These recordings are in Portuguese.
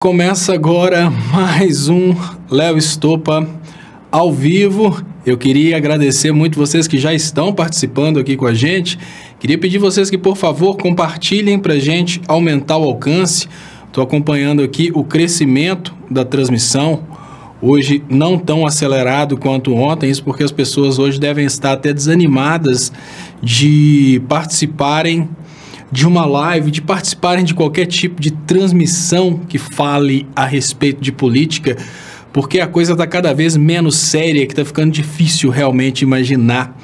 Começa agora mais um Léo Estopa ao vivo. Eu queria agradecer muito vocês que já estão participando aqui com a gente. Queria pedir vocês que, por favor, compartilhem para a gente aumentar o alcance. Estou acompanhando aqui o crescimento da transmissão. Hoje não tão acelerado quanto ontem, isso porque as pessoas hoje devem estar até desanimadas de participarem de uma live, de participarem de qualquer tipo de transmissão que fale a respeito de política, porque a coisa está cada vez menos séria, que está ficando difícil realmente imaginar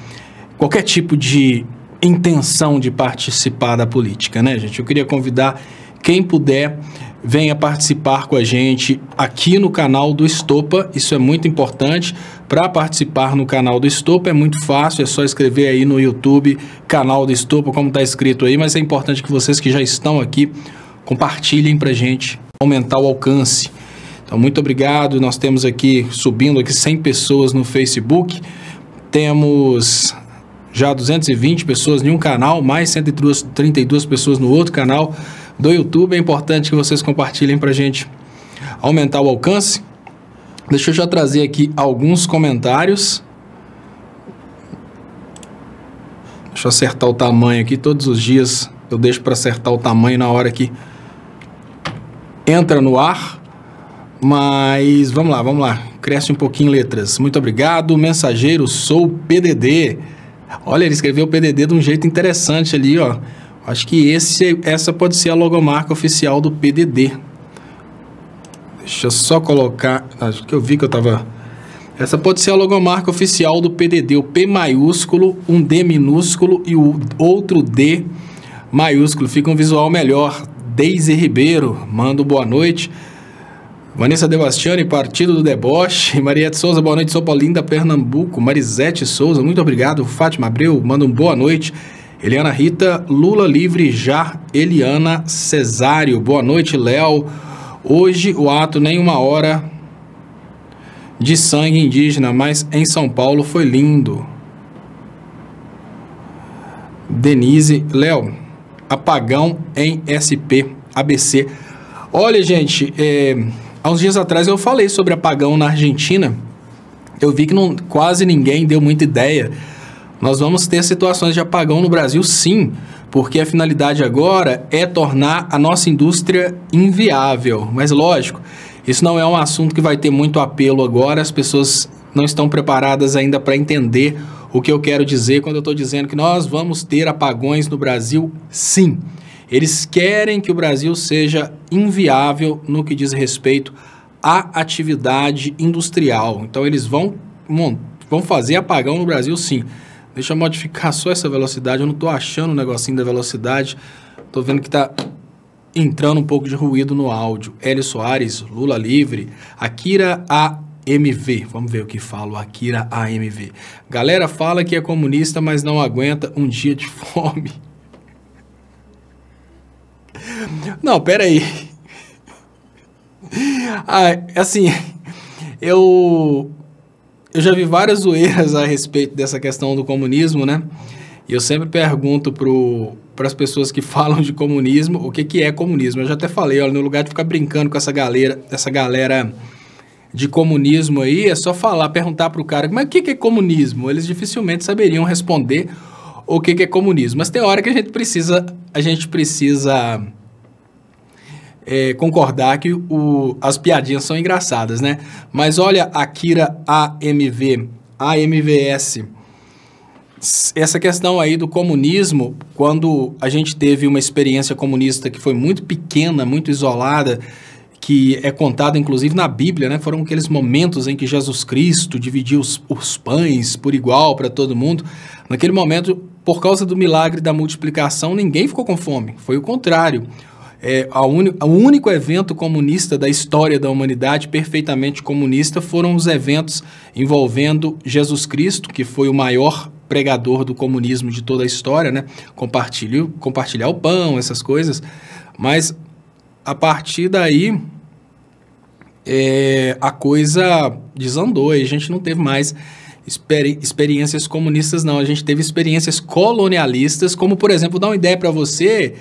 qualquer tipo de intenção de participar da política, né, gente? Eu queria convidar quem puder, venha participar com a gente aqui no canal do Estopa. Isso é muito importante. Para participar no canal do Estopa é muito fácil, é só escrever aí no YouTube, canal do Estopa, como está escrito aí, mas é importante que vocês que já estão aqui compartilhem para a gente aumentar o alcance. Então, muito obrigado. Nós temos aqui, subindo aqui 100 pessoas no Facebook, temos já 220 pessoas em um canal, mais 132 pessoas no outro canal do YouTube. É importante que vocês compartilhem para a gente aumentar o alcance. Deixa eu já trazer aqui alguns comentários. Deixa eu acertar o tamanho aqui. Todos os dias eu deixo para acertar o tamanho na hora que entra no ar. Mas vamos lá. Cresce um pouquinho letras. Muito obrigado. Mensageiro, sou PDD. Olha, ele escreveu PDD de um jeito interessante ali, ó. Acho que essa pode ser a logomarca oficial do PDD. Deixa eu só colocar... Acho que eu vi que eu estava... Essa pode ser a logomarca oficial do PDD. O P maiúsculo, um D minúsculo e o outro D maiúsculo. Fica um visual melhor. Deise Ribeiro, manda boa noite. Vanessa Debastiani, Partido do Deboche. Mariette Souza, boa noite. Sou Paulinda, Pernambuco. Marisete Souza, muito obrigado. Fátima Abreu, manda um boa noite. Eliana Rita, Lula livre já. Eliana Cesário, boa noite, Léo. Hoje o ato nem uma hora de sangue indígena, mas em São Paulo foi lindo. Denise, Léo, apagão em SP, ABC. Olha, gente, há uns dias atrás eu falei sobre apagão na Argentina. Eu vi que quase ninguém deu muita ideia. Nós vamos ter situações de apagão no Brasil, sim, porque a finalidade agora é tornar a nossa indústria inviável. Mas, lógico, isso não é um assunto que vai ter muito apelo agora, as pessoas não estão preparadas ainda para entender o que eu quero dizer quando eu estou dizendo que nós vamos ter apagões no Brasil, sim. Eles querem que o Brasil seja inviável no que diz respeito à atividade industrial. Então, eles vão fazer apagão no Brasil, sim. Deixa eu modificar só essa velocidade. Eu não estou achando o negocinho da velocidade. Estou vendo que está entrando um pouco de ruído no áudio. Hélio Soares, Lula livre. Akira AMV. Vamos ver o que fala o Akira AMV. Galera fala que é comunista, mas não aguenta um dia de fome. Não, pera aí. Assim, eu já vi várias zoeiras a respeito dessa questão do comunismo, né? E eu sempre pergunto para as pessoas que falam de comunismo o que é comunismo. Eu já até falei, olha, no lugar de ficar brincando com essa galera de comunismo aí, é só perguntar para o cara, mas o que é comunismo? Eles dificilmente saberiam responder o que é comunismo. Mas tem hora que a gente precisa concordar que as piadinhas são engraçadas, né? Mas olha, Akira AMVS, essa questão aí do comunismo, quando a gente teve uma experiência comunista que foi muito pequena, muito isolada, que é contada inclusive na Bíblia, né? Foram aqueles momentos em que Jesus Cristo dividiu os pães por igual para todo mundo. Naquele momento, por causa do milagre da multiplicação, ninguém ficou com fome, foi o contrário. O único evento comunista da história da humanidade, perfeitamente comunista, foram os eventos envolvendo Jesus Cristo, que foi o maior pregador do comunismo de toda a história, né? Compartilhar o pão, essas coisas. Mas, a partir daí, a coisa desandou e a gente não teve mais experiências comunistas, não. A gente teve experiências colonialistas, como, por exemplo, vou dar uma ideia para você...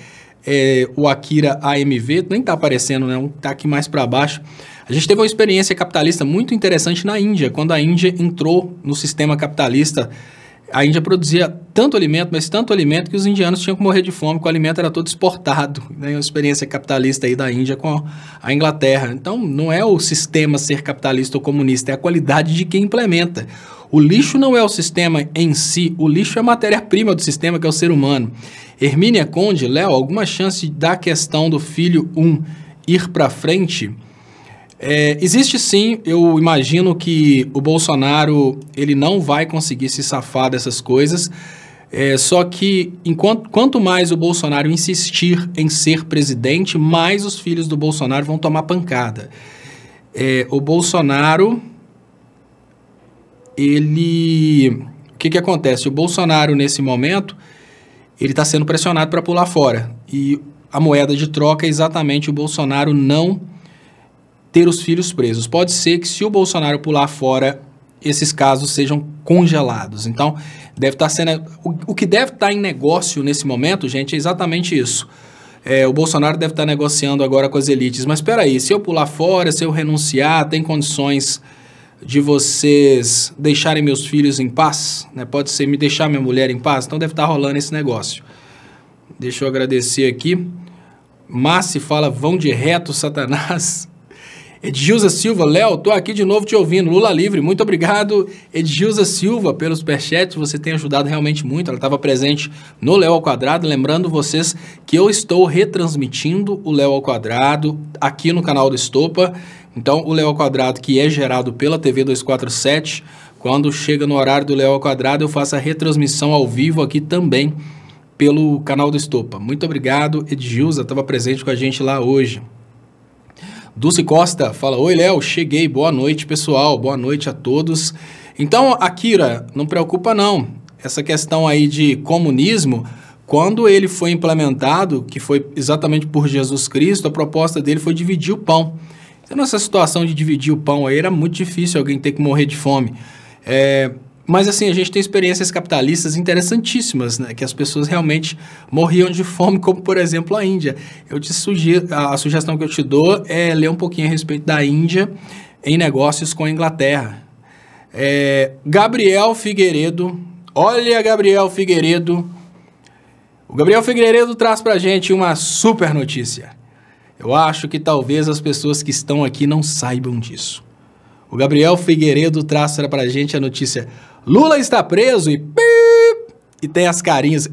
o Akira AMV, nem está aparecendo, né? Está aqui mais para baixo. A gente teve uma experiência capitalista muito interessante na Índia. Quando a Índia entrou no sistema capitalista, a Índia produzia tanto alimento, mas tanto alimento que os indianos tinham que morrer de fome, que o alimento era todo exportado. Né? Uma experiência capitalista aí da Índia com a Inglaterra. Então, não é o sistema ser capitalista ou comunista, é a qualidade de quem implementa. O lixo não é o sistema em si, o lixo é a matéria-prima do sistema, que é o ser humano. Hermínia Conde, Léo, alguma chance da questão do filho 1 ir para frente? Existe sim. Eu imagino que o Bolsonaro ele não vai conseguir se safar dessas coisas, só que quanto mais o Bolsonaro insistir em ser presidente, mais os filhos do Bolsonaro vão tomar pancada. O Bolsonaro, o que acontece? O Bolsonaro, nesse momento, ele está sendo pressionado para pular fora, e a moeda de troca é exatamente o Bolsonaro não ter os filhos presos. Pode ser que, se o Bolsonaro pular fora, esses casos sejam congelados. Então, deve estar sendo... O que deve estar em negócio nesse momento, gente, é exatamente isso. O Bolsonaro deve estar negociando agora com as elites. Mas espera aí, se eu pular fora, se eu renunciar, tem condições de vocês deixarem meus filhos em paz? Né? Pode ser me deixar minha mulher em paz? Então, deve estar rolando esse negócio. Deixa eu agradecer aqui. Massi fala, vão de reto, Satanás. Edgilza Silva, Léo, tô aqui de novo te ouvindo, Lula livre, muito obrigado, Edgilza Silva, pelo superchat, você tem ajudado realmente muito, ela estava presente no Léo ao Quadrado, lembrando vocês que eu estou retransmitindo o Léo ao Quadrado aqui no canal do Estopa, então o Léo ao Quadrado, que é gerado pela TV 247, quando chega no horário do Léo ao Quadrado, eu faço a retransmissão ao vivo aqui também pelo canal do Estopa. Muito obrigado, Edgilza, estava presente com a gente lá hoje. Dulce Costa fala, oi Léo, cheguei, boa noite pessoal, boa noite a todos. Então, Akira, não preocupa não, essa questão aí de comunismo, quando ele foi implementado, que foi exatamente por Jesus Cristo, a proposta dele foi dividir o pão. Então, nessa situação de dividir o pão aí, era muito difícil alguém ter que morrer de fome. Mas assim, a gente tem experiências capitalistas interessantíssimas, né? Que as pessoas realmente morriam de fome, como por exemplo a Índia. Eu te sugiro, a sugestão que eu te dou é ler um pouquinho a respeito da Índia em negócios com a Inglaterra. Gabriel Figueiredo, olha Gabriel Figueiredo. O Gabriel Figueiredo traz pra gente uma super notícia. Eu acho que talvez as pessoas que estão aqui não saibam disso. O Gabriel Figueiredo traz para a gente a notícia, Lula está preso e tem as carinhas.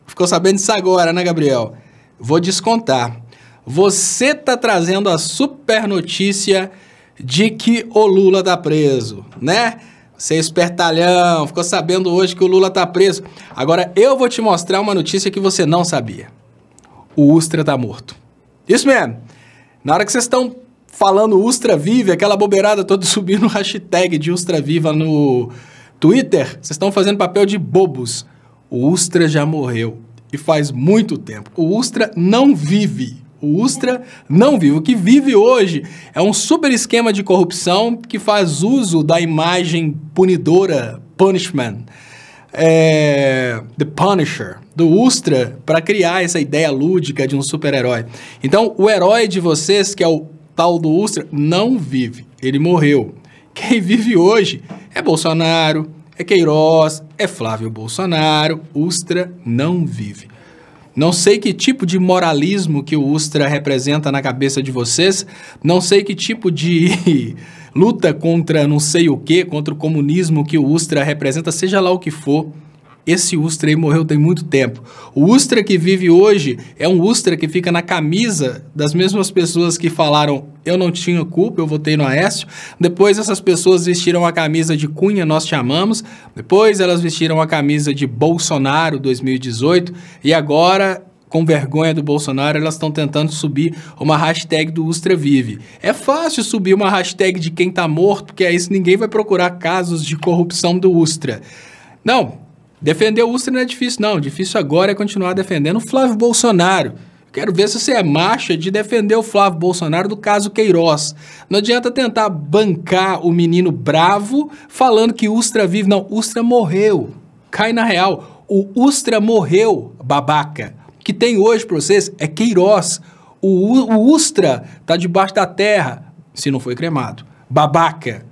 Ficou sabendo disso agora, né, Gabriel? Vou descontar. Você tá trazendo a super notícia de que o Lula tá preso, né? Você é espertalhão, ficou sabendo hoje que o Lula tá preso. Agora eu vou te mostrar uma notícia que você não sabia. O Ustra tá morto. Isso mesmo. Na hora que vocês estão falando Ustra Vive, aquela bobeirada toda subindo o hashtag de Ustra Viva no Twitter, vocês estão fazendo papel de bobos. O Ustra já morreu. E faz muito tempo. O Ustra não vive. O Ustra não vive. O que vive hoje é um super esquema de corrupção que faz uso da imagem punidora, punishment, The Punisher, do Ustra, para criar essa ideia lúdica de um super-herói. Então, o herói de vocês, que é o tal do Ustra, não vive. Ele morreu. Quem vive hoje é Bolsonaro, é Queiroz, é Flávio Bolsonaro. Ustra não vive. Não sei que tipo de moralismo que o Ustra representa na cabeça de vocês, não sei que tipo de luta contra não sei o que, contra o comunismo que o Ustra representa, seja lá o que for, esse Ustra aí morreu tem muito tempo. O Ustra que vive hoje é um Ustra que fica na camisa das mesmas pessoas que falaram eu não tinha culpa, eu votei no Aécio. Depois essas pessoas vestiram a camisa de Cunha, nós te amamos. Depois elas vestiram a camisa de Bolsonaro 2018. E agora, com vergonha do Bolsonaro, elas estão tentando subir uma hashtag do Ustra Vive. É fácil subir uma hashtag de quem tá morto, porque aí ninguém vai procurar casos de corrupção do Ustra. Não. Defender o Ustra não é difícil, não. Difícil agora é continuar defendendo o Flávio Bolsonaro. Quero ver se você é macho de defender o Flávio Bolsonaro do caso Queiroz. Não adianta tentar bancar o menino bravo falando que Ustra vive. Não, Ustra morreu. Cai na real. O Ustra morreu, babaca. que tem hoje para vocês é Queiroz. O Ustra está debaixo da terra, se não foi cremado. Babaca.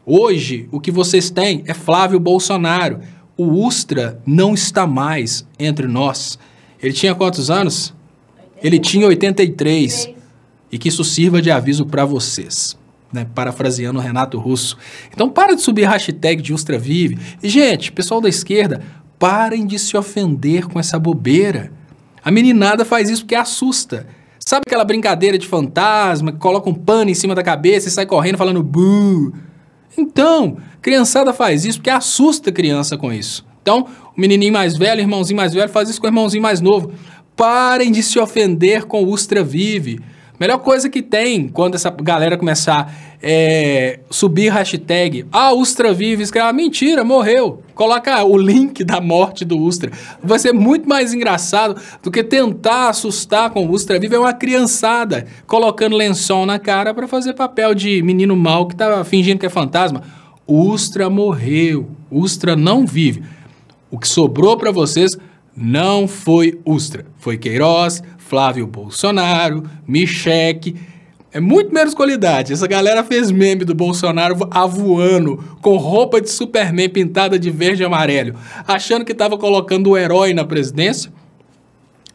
Hoje, o que vocês têm é Flávio Bolsonaro. O Ustra não está mais entre nós. Ele tinha quantos anos? Ele tinha 83. E que isso sirva de aviso para vocês. Né? Parafraseando o Renato Russo. Então, para de subir hashtag de Ustra Vive. E, gente, pessoal da esquerda, parem de se ofender com essa bobeira. A meninada faz isso porque assusta. Sabe aquela brincadeira de fantasma que coloca um pano em cima da cabeça e sai correndo falando buh? Então, criançada faz isso porque assusta a criança com isso. Então, o menininho mais velho, irmãozinho mais velho, faz isso com o irmãozinho mais novo. Parem de se ofender com o Ustra Vive. Melhor coisa que tem quando essa galera começar a subir hashtag, Ustra Vive, escreve, mentira, morreu. Coloca o link da morte do Ustra. Vai ser muito mais engraçado do que tentar assustar com o Ustra Vive. É uma criançada colocando lençol na cara para fazer papel de menino mau que tá fingindo que é fantasma. Ustra morreu. Ustra não vive. O que sobrou para vocês não foi Ustra. Foi Queiroz, Flávio Bolsonaro, Michele. É muito menos qualidade. Essa galera fez meme do Bolsonaro avoando com roupa de Superman pintada de verde e amarelo, achando que estava colocando o herói na presidência.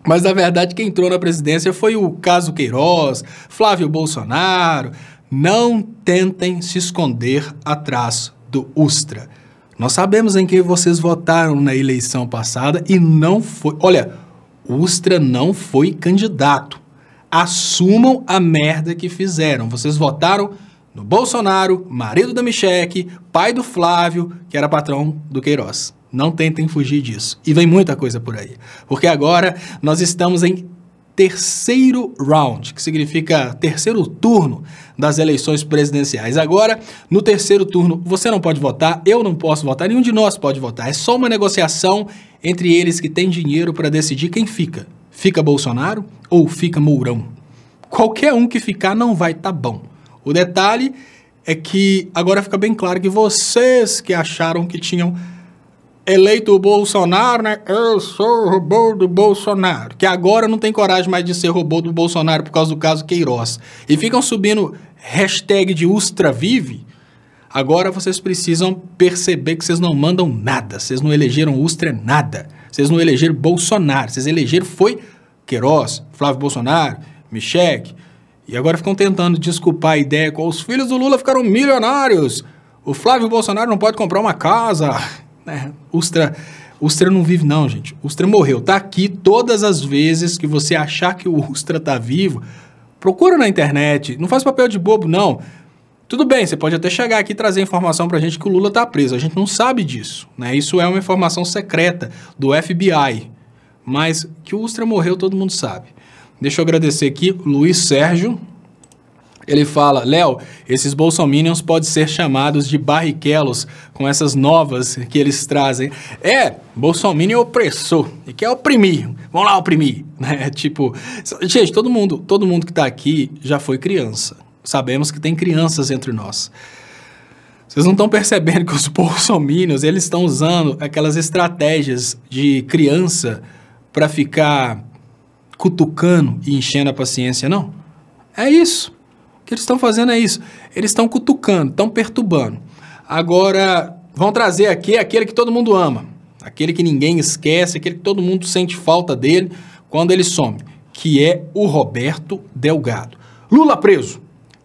Mas, na verdade, quem entrou na presidência foi o caso Queiroz, Flávio Bolsonaro. Não tentem se esconder atrás do Ustra. Nós sabemos em quem vocês votaram na eleição passada e não foi... Olha, Ustra não foi candidato. Assumam a merda que fizeram. Vocês votaram no Bolsonaro, marido da Michele, pai do Flávio, que era patrão do Queiroz. Não tentem fugir disso. E vem muita coisa por aí. Porque agora nós estamos em terceiro round, que significa terceiro turno das eleições presidenciais. Agora, no terceiro turno, você não pode votar, eu não posso votar, nenhum de nós pode votar. É só uma negociação entre eles que têm dinheiro para decidir quem fica. Fica Bolsonaro ou fica Mourão? Qualquer um que ficar não vai tá bom. O detalhe é que agora fica bem claro que vocês que acharam que tinham eleito o Bolsonaro, né? Eu sou o robô do Bolsonaro. Que agora não tem coragem mais de ser robô do Bolsonaro por causa do caso Queiroz. E ficam subindo hashtag de Ustra Vive. Agora vocês precisam perceber que vocês não mandam nada. Vocês não elegeram Ustra nada. Vocês não elegeram Bolsonaro. Vocês elegeram foi Queiroz, Flávio Bolsonaro, Michele. E agora ficam tentando desculpar a ideia com os filhos do Lula ficaram milionários. O Flávio Bolsonaro não pode comprar uma casa. Ustra não vive não, gente. Ustra morreu. Tá aqui todas as vezes que você achar que o Ustra tá vivo. Procura na internet. Não faz papel de bobo, não. Tudo bem, você pode até chegar aqui e trazer informação pra gente que o Lula tá preso. A gente não sabe disso, né? Isso é uma informação secreta do FBI. Mas que o Ustra morreu, todo mundo sabe. Deixa eu agradecer aqui, Luiz Sérgio. Ele fala, Léo, esses bolsominions podem ser chamados de barriquelos com essas novas que eles trazem. Bolsominion é opressor e quer oprimir. Vamos lá oprimir. Né? Tipo, gente, todo mundo que tá aqui já foi criança. Sabemos que tem crianças entre nós. Vocês não estão percebendo que os bolsominions, eles estão usando aquelas estratégias de criança para ficar cutucando e enchendo a paciência, não? É isso. O que eles estão fazendo é isso. Eles estão cutucando, estão perturbando. Agora, vão trazer aqui aquele que todo mundo ama. Aquele que ninguém esquece, aquele que todo mundo sente falta dele quando ele some. Que é o Roberto Delgado. Lula preso,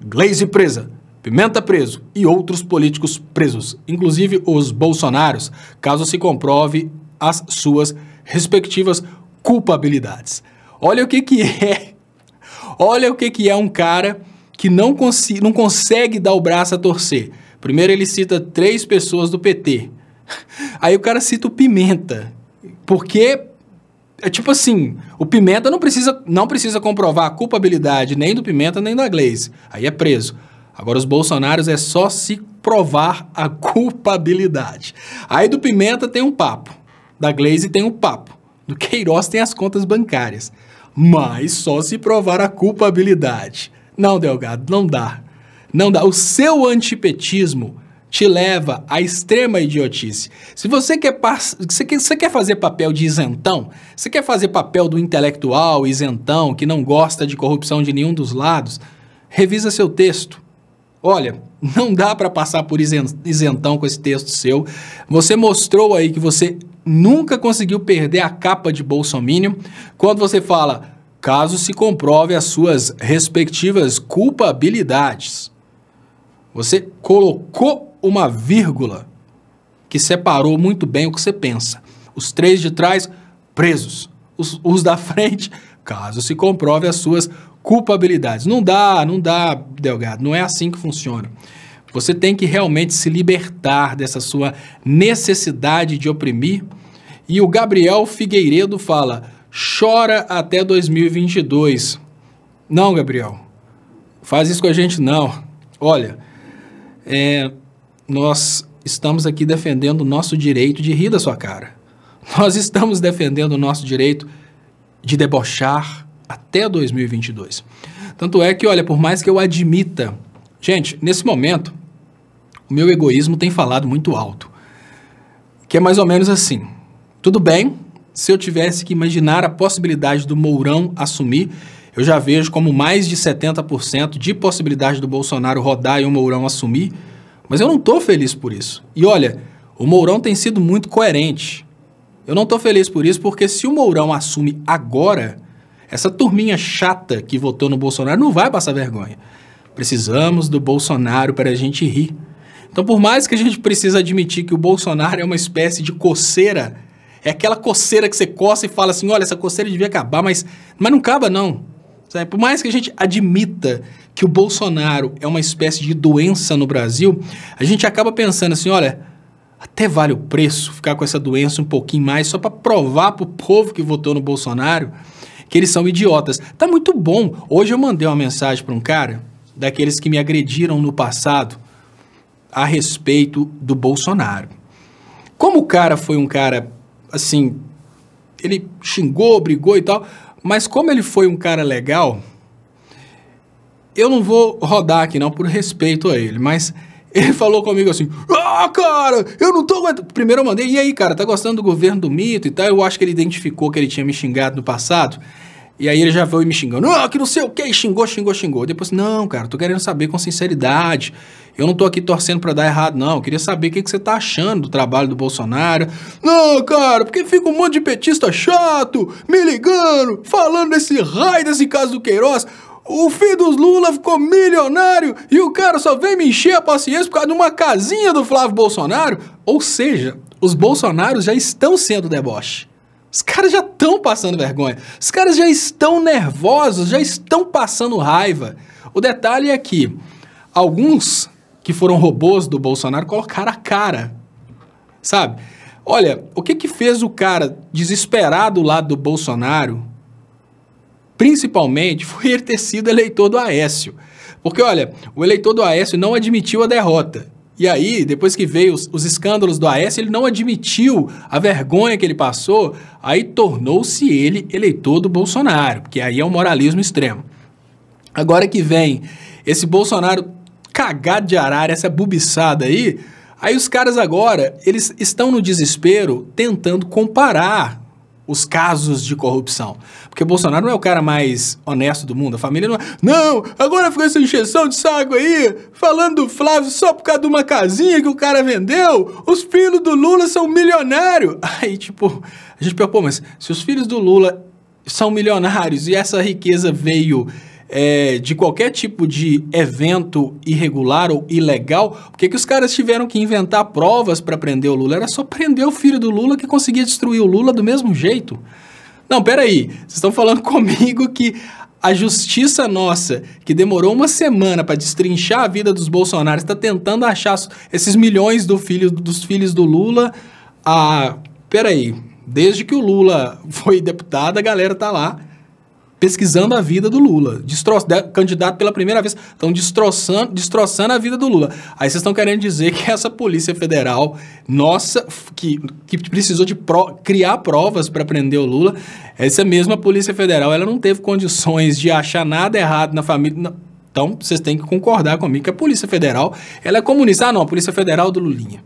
Gleisi presa, Pimenta preso e outros políticos presos. Inclusive os bolsonaros, caso se comprove as suas respectivas culpabilidades. Olha o que é. Olha o que é um cara que não consegue dar o braço a torcer. Primeiro ele cita 3 pessoas do PT. Aí o cara cita o Pimenta. Porque, é tipo assim, o Pimenta não precisa comprovar a culpabilidade nem do Pimenta nem da Gleisi. Aí é preso. Agora os bolsonaros é só se provar a culpabilidade. Aí do Pimenta tem um papo. Da Gleisi tem um papo. Do Queiroz tem as contas bancárias. Mas só se provar a culpabilidade. Não, Delgado, não dá. Não dá. O seu antipetismo te leva à extrema idiotice. Se você quer, você quer fazer papel de isentão, você quer fazer papel do intelectual isentão que não gosta de corrupção de nenhum dos lados, revisa seu texto. Olha, não dá para passar por isentão com esse texto seu. Você mostrou aí que você nunca conseguiu perder a capa de bolsominion quando você fala, caso se comprove as suas respectivas culpabilidades. Você colocou uma vírgula que separou muito bem o que você pensa. Os 3 de trás, presos. Os da frente, caso se comprove as suas culpabilidades. Não dá, Delgado. Não é assim que funciona. Você tem que realmente se libertar dessa sua necessidade de oprimir. E o Gabriel Figueiredo fala, chora até 2022. Não, Gabriel. Faz isso com a gente, não. Olha, nós estamos aqui defendendo o nosso direito de rir da sua cara. Nós estamos defendendo o nosso direito de debochar até 2022. Tanto é que, olha, por mais que eu admita... Gente, nesse momento, o meu egoísmo tem falado muito alto. Que é mais ou menos assim. Tudo bem, se eu tivesse que imaginar a possibilidade do Mourão assumir, eu já vejo como mais de 70% de possibilidade do Bolsonaro rodar e o Mourão assumir, mas eu não estou feliz por isso. E olha, o Mourão tem sido muito coerente. Eu não estou feliz por isso porque se o Mourão assume agora, essa turminha chata que votou no Bolsonaro não vai passar vergonha. Precisamos do Bolsonaro para a gente rir. Então, por mais que a gente precise admitir que o Bolsonaro é uma espécie de coceira, é aquela coceira que você coça e fala assim, olha, essa coceira devia acabar, mas não acaba não. Sabe? Por mais que a gente admita que o Bolsonaro é uma espécie de doença no Brasil, a gente acaba pensando assim, olha, até vale o preço ficar com essa doença um pouquinho mais só para provar para o povo que votou no Bolsonaro que eles são idiotas. Tá muito bom. Hoje eu mandei uma mensagem para um cara, daqueles que me agrediram no passado, a respeito do Bolsonaro. Como o cara foi um cara, assim, ele xingou, brigou e tal, mas como ele foi um cara legal, eu não vou rodar aqui não por respeito a ele, mas ele falou comigo assim, cara, eu não tô aguentando. Primeiro eu mandei, e aí, cara, tá gostando do governo do mito e tal? Eu acho que ele identificou que ele tinha me xingado no passado, e aí ele já veio me xingando, que não sei o que, xingou. Depois, não, cara, tô querendo saber com sinceridade, eu não tô aqui torcendo pra dar errado, não, eu queria saber o que você tá achando do trabalho do Bolsonaro. Não, cara, porque fica um monte de petista chato, me ligando, falando desse raio, desse caso do Queiroz. O filho dos Lula ficou milionário e o cara só vem me encher a paciência por causa de uma casinha do Flávio Bolsonaro. Ou seja, os Bolsonaros já estão sendo deboche. Os caras já estão passando vergonha. Os caras já estão nervosos, já estão passando raiva. O detalhe é que alguns que foram robôs do Bolsonaro colocaram a cara, sabe? Olha, o que fez o cara desesperado do lado do Bolsonaro, principalmente, foi ele ter sido eleitor do Aécio. Porque, olha, o eleitor do Aécio não admitiu a derrota. E aí, depois que veio os escândalos do Aécio, ele não admitiu a vergonha que ele passou, aí tornou-se ele eleitor do Bolsonaro, porque aí é um moralismo extremo. Agora que vem esse Bolsonaro cagado de arara, essa bubiçada aí os caras agora, eles estão no desespero tentando comparar os casos de corrupção. Porque Bolsonaro não é o cara mais honesto do mundo, a família não é... Não, agora ficou essa encheção de saco aí, falando do Flávio só por causa de uma casinha que o cara vendeu, os filhos do Lula são milionários. Aí, tipo, a gente pensa, pô, mas se os filhos do Lula são milionários e essa riqueza veio de qualquer tipo de evento irregular ou ilegal, por que os caras tiveram que inventar provas para prender o Lula? Era só prender o filho do Lula que conseguia destruir o Lula do mesmo jeito. Não, peraí, vocês estão falando comigo que a justiça nossa, que demorou uma semana para destrinchar a vida dos Bolsonaros, está tentando achar esses milhões dos filhos do Lula. Peraí, desde que o Lula foi deputado, a galera tá lá pesquisando a vida do Lula, candidato pela primeira vez, estão destroçando a vida do Lula. Aí vocês estão querendo dizer que essa Polícia Federal, nossa, que precisou de criar provas para prender o Lula, essa mesma Polícia Federal, ela não teve condições de achar nada errado na família. Não, Então, vocês têm que concordar comigo que a Polícia Federal, ela é comunista. Ah, não, a Polícia Federal do Lulinha,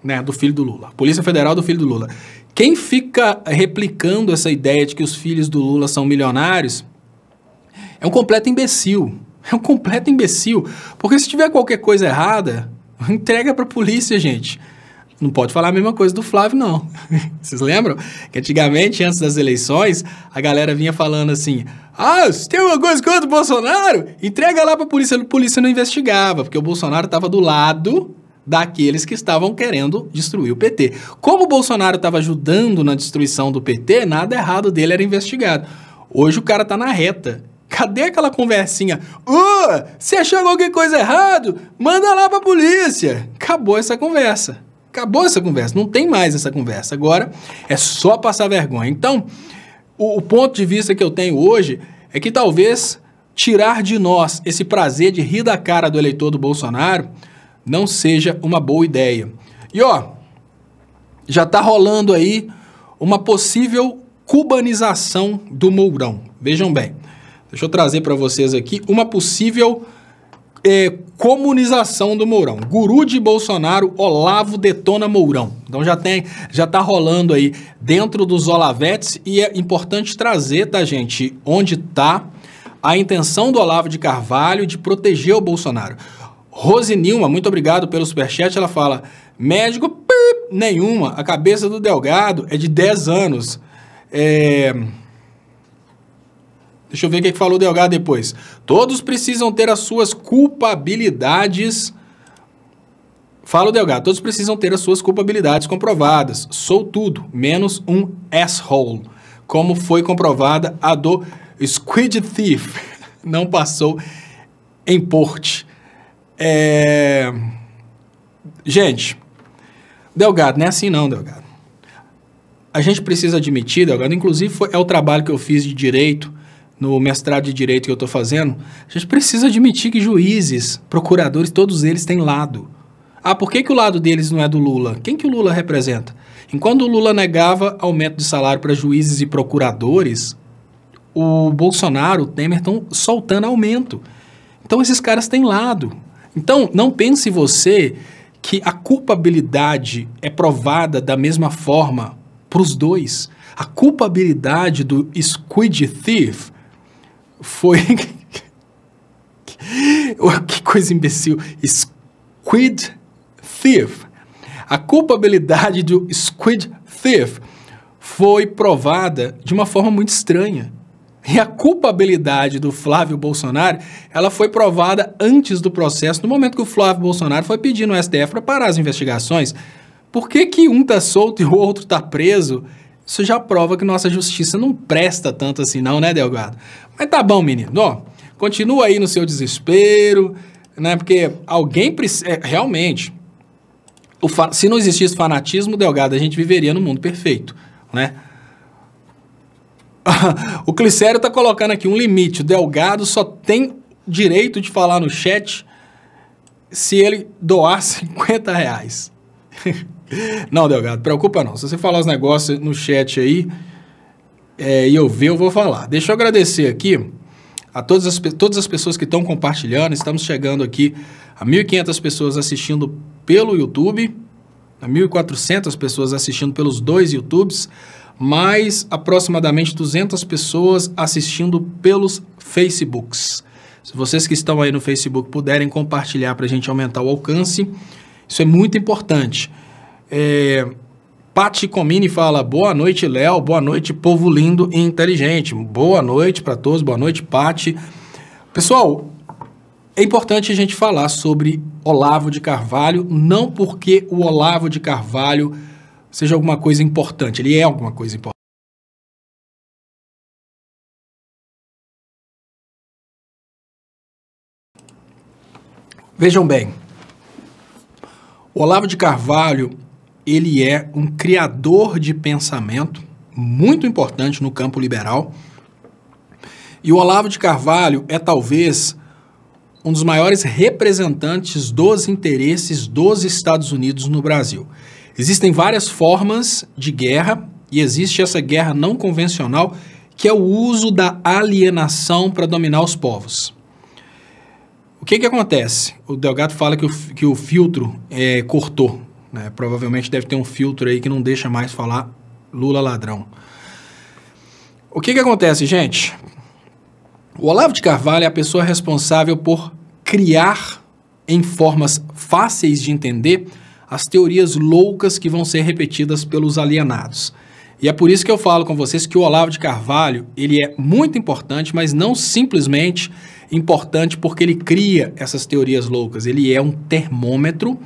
né, do filho do Lula. Polícia Federal do filho do Lula. Quem fica replicando essa ideia de que os filhos do Lula são milionários é um completo imbecil. É um completo imbecil. Porque se tiver qualquer coisa errada, entrega pra polícia, gente. Não pode falar a mesma coisa do Flávio, não. Vocês lembram? Que antigamente, antes das eleições, a galera vinha falando assim: ah, se tem alguma coisa contra o Bolsonaro, entrega lá pra polícia. A polícia não investigava, porque o Bolsonaro estava do lado daqueles que estavam querendo destruir o PT. Como o Bolsonaro estava ajudando na destruição do PT, nada errado dele era investigado. Hoje o cara tá na reta. Cadê aquela conversinha? Se achar qualquer coisa errado, manda lá pra polícia. Acabou essa conversa. Acabou essa conversa. Não tem mais essa conversa. Agora é só passar vergonha. Então, o ponto de vista que eu tenho hoje é que talvez tirar de nós esse prazer de rir da cara do eleitor do Bolsonaro não seja uma boa ideia. E ó, já tá rolando aí uma possível cubanização do Mourão. Vejam bem. Deixa eu trazer para vocês aqui uma possível comunização do Mourão. Guru de Bolsonaro, Olavo detona Mourão. Então já tá rolando aí dentro dos Olavetes e é importante trazer, tá, gente, onde tá a intenção do Olavo de Carvalho de proteger o Bolsonaro. Rose Nilma, muito obrigado pelo superchat, ela fala: médico, nenhuma, a cabeça do Delgado é de 10 anos. Deixa eu ver o que falou o Delgado depois. Todos precisam ter as suas culpabilidades. Fala o Delgado. Todos precisam ter as suas culpabilidades comprovadas. Sou tudo, menos um asshole. Como foi comprovada a do Squid Thief. Não passou em Porte. Gente, Delgado, não é assim não, Delgado. A gente precisa admitir, Delgado, inclusive é o trabalho que eu fiz de direito, no mestrado de Direito que eu estou fazendo, a gente precisa admitir que juízes, procuradores, todos eles têm lado. Ah, por que o lado deles não é do Lula? Quem que o Lula representa? Enquanto o Lula negava aumento de salário para juízes e procuradores, o Bolsonaro, o Temer estão soltando aumento. Então esses caras têm lado. Então não pense você que a culpabilidade é provada da mesma forma para os dois. A culpabilidade do Squid Thief foi... Que coisa imbecil. Squid Thief. A culpabilidade do Squid Thief foi provada de uma forma muito estranha. E a culpabilidade do Flávio Bolsonaro, ela foi provada antes do processo, no momento que o Flávio Bolsonaro foi pedir no STF para parar as investigações. Por que um tá solto e o outro tá preso? Isso já prova que nossa justiça não presta tanto assim não, né, Delgado? Mas tá bom, menino. Ó, continua aí no seu desespero, né? Porque alguém precisa... realmente, se não existisse fanatismo, Delgado, a gente viveria no mundo perfeito, né? O Clicério tá colocando aqui um limite. O Delgado só tem direito de falar no chat se ele doar R$50. Não, Delgado, preocupa não. Se você falar os negócios no chat aí e eu ver, eu vou falar. Deixa eu agradecer aqui a todas as pessoas que estão compartilhando. Estamos chegando aqui a 1.500 pessoas assistindo pelo YouTube, a 1.400 pessoas assistindo pelos dois YouTubes, mais aproximadamente 200 pessoas assistindo pelos Facebooks. Se vocês que estão aí no Facebook puderem compartilhar para a gente aumentar o alcance, isso é muito importante. Pati Comini fala: boa noite, Léo, boa noite, povo lindo e inteligente. Boa noite para todos, boa noite, Pati. Pessoal, é importante a gente falar sobre Olavo de Carvalho, não porque o Olavo de Carvalho seja alguma coisa importante, ele é alguma coisa importante. Vejam bem, o Olavo de Carvalho, ele é um criador de pensamento muito importante no campo liberal, e o Olavo de Carvalho é talvez um dos maiores representantes dos interesses dos Estados Unidos no Brasil. Existem várias formas de guerra e existe essa guerra não convencional, que é o uso da alienação para dominar os povos. que acontece? O Delgado fala que o filtro cortou, né? Provavelmente deve ter um filtro aí que não deixa mais falar Lula ladrão. O que acontece, gente? O Olavo de Carvalho é a pessoa responsável por criar em formas fáceis de entender as teorias loucas que vão ser repetidas pelos alienados. E é por isso que eu falo com vocês que o Olavo de Carvalho, ele é muito importante, mas não simplesmente importante porque ele cria essas teorias loucas. Ele é um termômetro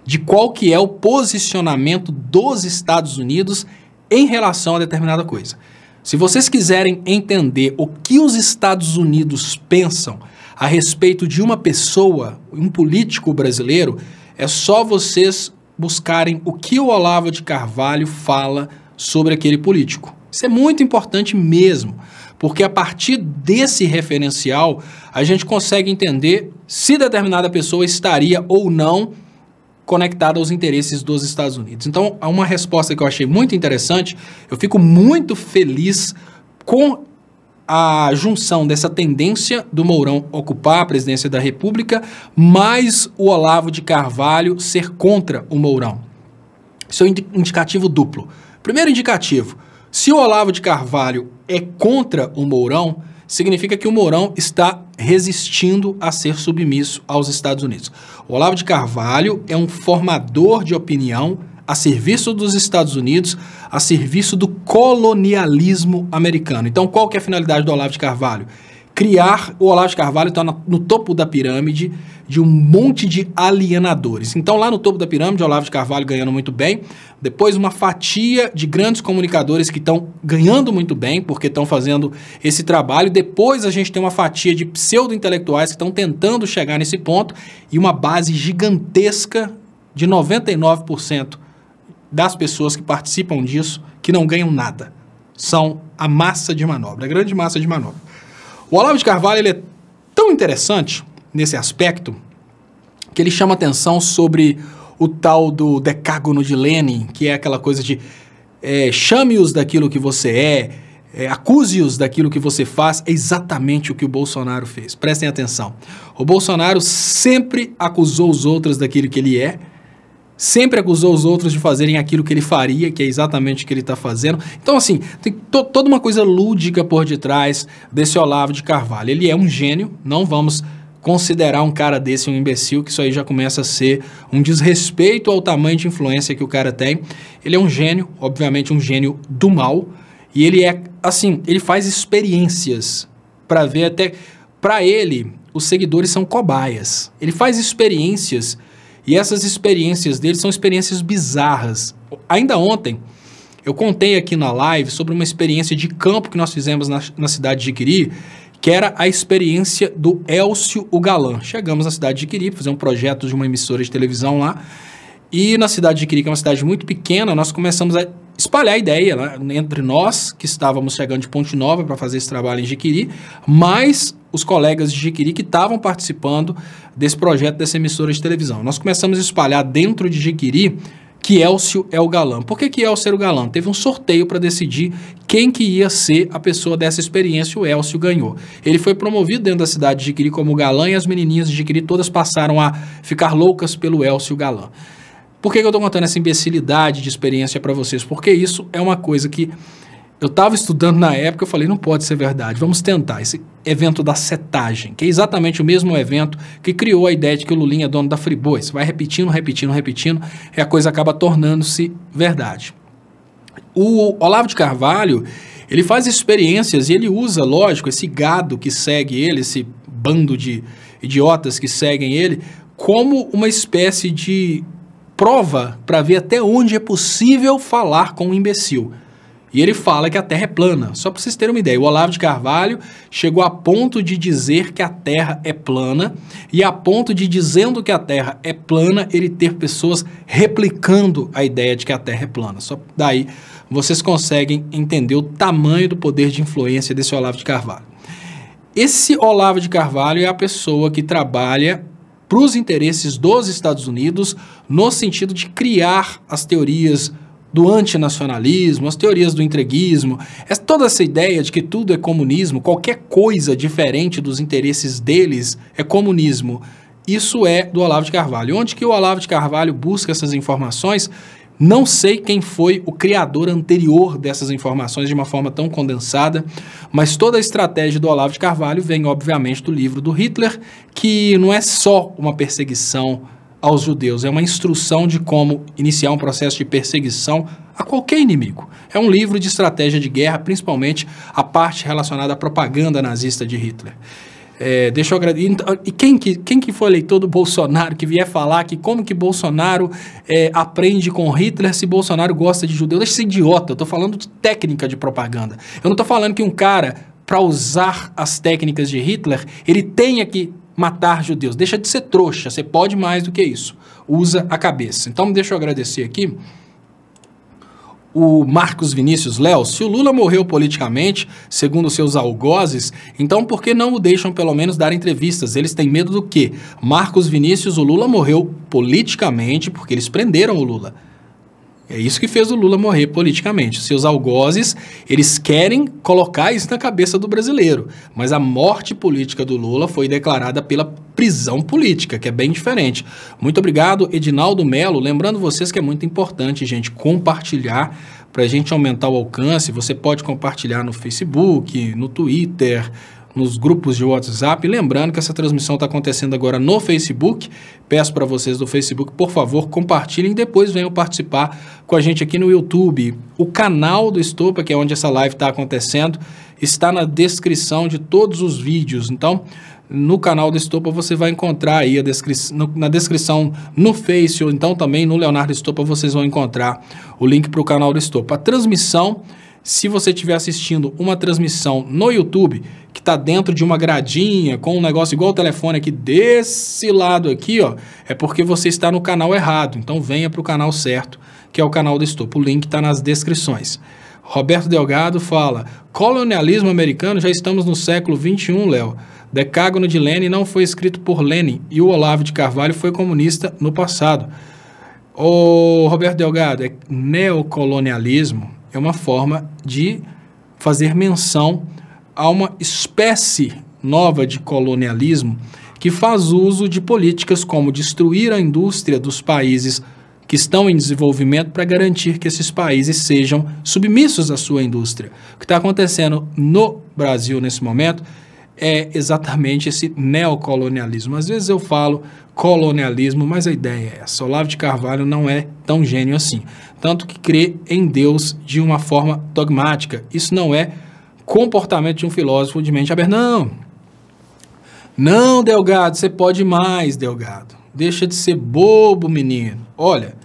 de qual que é o posicionamento dos Estados Unidos em relação a determinada coisa. Se vocês quiserem entender o que os Estados Unidos pensam a respeito de uma pessoa, um político brasileiro, é só vocês buscarem o que o Olavo de Carvalho fala sobre aquele político. Isso é muito importante mesmo, porque a partir desse referencial, a gente consegue entender se determinada pessoa estaria ou não conectada aos interesses dos Estados Unidos. Então, há uma resposta que eu achei muito interessante. Eu fico muito feliz com a junção dessa tendência do Mourão ocupar a presidência da República, mais o Olavo de Carvalho ser contra o Mourão. Isso é um indicativo duplo. Primeiro indicativo, se o Olavo de Carvalho é contra o Mourão, significa que o Mourão está resistindo a ser submisso aos Estados Unidos. O Olavo de Carvalho é um formador de opinião a serviço dos Estados Unidos, a serviço do colonialismo americano. Então, qual que é a finalidade do Olavo de Carvalho? O Olavo de Carvalho está no topo da pirâmide de um monte de alienadores. Então, lá no topo da pirâmide, o Olavo de Carvalho ganhando muito bem, depois uma fatia de grandes comunicadores que estão ganhando muito bem, porque estão fazendo esse trabalho, depois a gente tem uma fatia de pseudo-intelectuais que estão tentando chegar nesse ponto, e uma base gigantesca de 99% das pessoas que participam disso, que não ganham nada. São a massa de manobra, a grande massa de manobra. O Olavo de Carvalho ele é tão interessante nesse aspecto que ele chama atenção sobre o tal do decágono de Lenin, que é aquela coisa de chame-os daquilo que você acuse-os daquilo que você faz. É exatamente o que o Bolsonaro fez. Prestem atenção. O Bolsonaro sempre acusou os outros daquilo que ele é, sempre acusou os outros de fazerem aquilo que ele faria, que é exatamente o que ele está fazendo. Então, assim, tem toda uma coisa lúdica por detrás desse Olavo de Carvalho. Ele é um gênio, não vamos considerar um cara desse um imbecil, que isso aí já começa a ser um desrespeito ao tamanho de influência que o cara tem. Ele é um gênio, obviamente um gênio do mal, e ele é, assim, ele faz experiências para ver até... Para ele, os seguidores são cobaias. Ele faz experiências. E essas experiências dele são experiências bizarras. Ainda ontem, eu contei aqui na live sobre uma experiência de campo que nós fizemos na cidade de Jiquiri, que era a experiência do Elcio o Galã. Chegamos na cidade de Jiquiri para fazer um projeto de uma emissora de televisão lá. E na cidade de Jiquiri, que é uma cidade muito pequena, nós começamos a espalhar a ideia, né, entre nós, que estávamos chegando de Ponte Nova para fazer esse trabalho em Jiquiri, mais os colegas de Jiquiri que estavam participando desse projeto, dessa emissora de televisão. Nós começamos a espalhar dentro de Jiquiri que Elcio é o galã. Por que Elcio era o galã? Teve um sorteio para decidir quem que ia ser a pessoa dessa experiência, o Elcio ganhou. Ele foi promovido dentro da cidade de Jiquiri como galã e as menininhas de Jiquiri todas passaram a ficar loucas pelo Elcio galã. Por que eu estou contando essa imbecilidade de experiência para vocês? Porque isso é uma coisa que eu estava estudando na época, eu falei, não pode ser verdade, vamos tentar. Esse evento da setagem, que é exatamente o mesmo evento que criou a ideia de que o Lulinha é dono da Friboi. Você vai repetindo, e a coisa acaba tornando-se verdade. O Olavo de Carvalho, ele faz experiências e ele usa, lógico, esse gado que segue ele, esse bando de idiotas que seguem ele, como uma espécie de prova para ver até onde é possível falar com um imbecil. E ele fala que a Terra é plana. Só para vocês terem uma ideia, o Olavo de Carvalho chegou a ponto de dizer que a Terra é plana, e a ponto de, dizendo que a Terra é plana, ele ter pessoas replicando a ideia de que a Terra é plana. Só daí vocês conseguem entender o tamanho do poder de influência desse Olavo de Carvalho. Esse Olavo de Carvalho é a pessoa que trabalha para os interesses dos Estados Unidos no sentido de criar as teorias do antinacionalismo, as teorias do entreguismo, toda essa ideia de que tudo é comunismo, qualquer coisa diferente dos interesses deles é comunismo. Isso é do Olavo de Carvalho. Onde que o Olavo de Carvalho busca essas informações? Não sei quem foi o criador anterior dessas informações de uma forma tão condensada, mas toda a estratégia do Olavo de Carvalho vem, obviamente, do livro do Hitler, que não é só uma perseguição aos judeus, é uma instrução de como iniciar um processo de perseguição a qualquer inimigo. É um livro de estratégia de guerra, principalmente a parte relacionada à propaganda nazista de Hitler. Deixa eu agradecer. E quem que foi eleitor do Bolsonaro que vier falar que como que Bolsonaro aprende com Hitler se Bolsonaro gosta de judeu? Deixa de ser idiota, eu tô falando de técnica de propaganda. Eu não tô falando que um cara, para usar as técnicas de Hitler, ele tenha que matar judeus. Deixa de ser trouxa, você pode mais do que isso. Usa a cabeça. Então, deixa eu agradecer aqui o Marcos Vinícius. Léo, se o Lula morreu politicamente, segundo seus algozes, então por que não o deixam pelo menos dar entrevistas? Eles têm medo do quê? Marcos Vinícius, o Lula morreu politicamente porque eles prenderam o Lula. É isso que fez o Lula morrer politicamente. Seus algozes, eles querem colocar isso na cabeça do brasileiro. Mas a morte política do Lula foi declarada pela prisão política, que é bem diferente. Muito obrigado, Edinaldo Melo. Lembrando vocês que é muito importante, gente, compartilhar para a gente aumentar o alcance. Você pode compartilhar no Facebook, no Twitter, nos grupos de WhatsApp. Lembrando que essa transmissão está acontecendo agora no Facebook. Peço para vocês do Facebook, por favor, compartilhem e depois venham participar com a gente aqui no YouTube. O canal do Estopa, que é onde essa live está acontecendo, está na descrição de todos os vídeos. Então, no canal do Estopa você vai encontrar aí na descrição no Face ou então também no Leonardo Estopa vocês vão encontrar o link para o canal do Estopa. A transmissão, se você estiver assistindo uma transmissão no YouTube, que está dentro de uma gradinha, com um negócio igual o telefone aqui desse lado aqui, ó, é porque você está no canal errado. Então venha para o canal certo, que é o canal do Estopa. O link está nas descrições. Roberto Delgado fala, colonialismo americano, já estamos no século XXI, Léo. Decágono de Lenin não foi escrito por Lenin e o Olavo de Carvalho foi comunista no passado. Ô, Roberto Delgado, neocolonialismo é uma forma de fazer menção a uma espécie nova de colonialismo que faz uso de políticas como destruir a indústria dos países que estão em desenvolvimento para garantir que esses países sejam submissos à sua indústria. O que está acontecendo no Brasil nesse momento é exatamente esse neocolonialismo. Às vezes eu falo colonialismo, mas a ideia é essa. Olavo de Carvalho não é tão gênio assim. Tanto que crê em Deus de uma forma dogmática. Isso não é comportamento de um filósofo de mente aberta. Não. Não, Delgado, você pode mais, Delgado. Deixa de ser bobo, menino. Olha,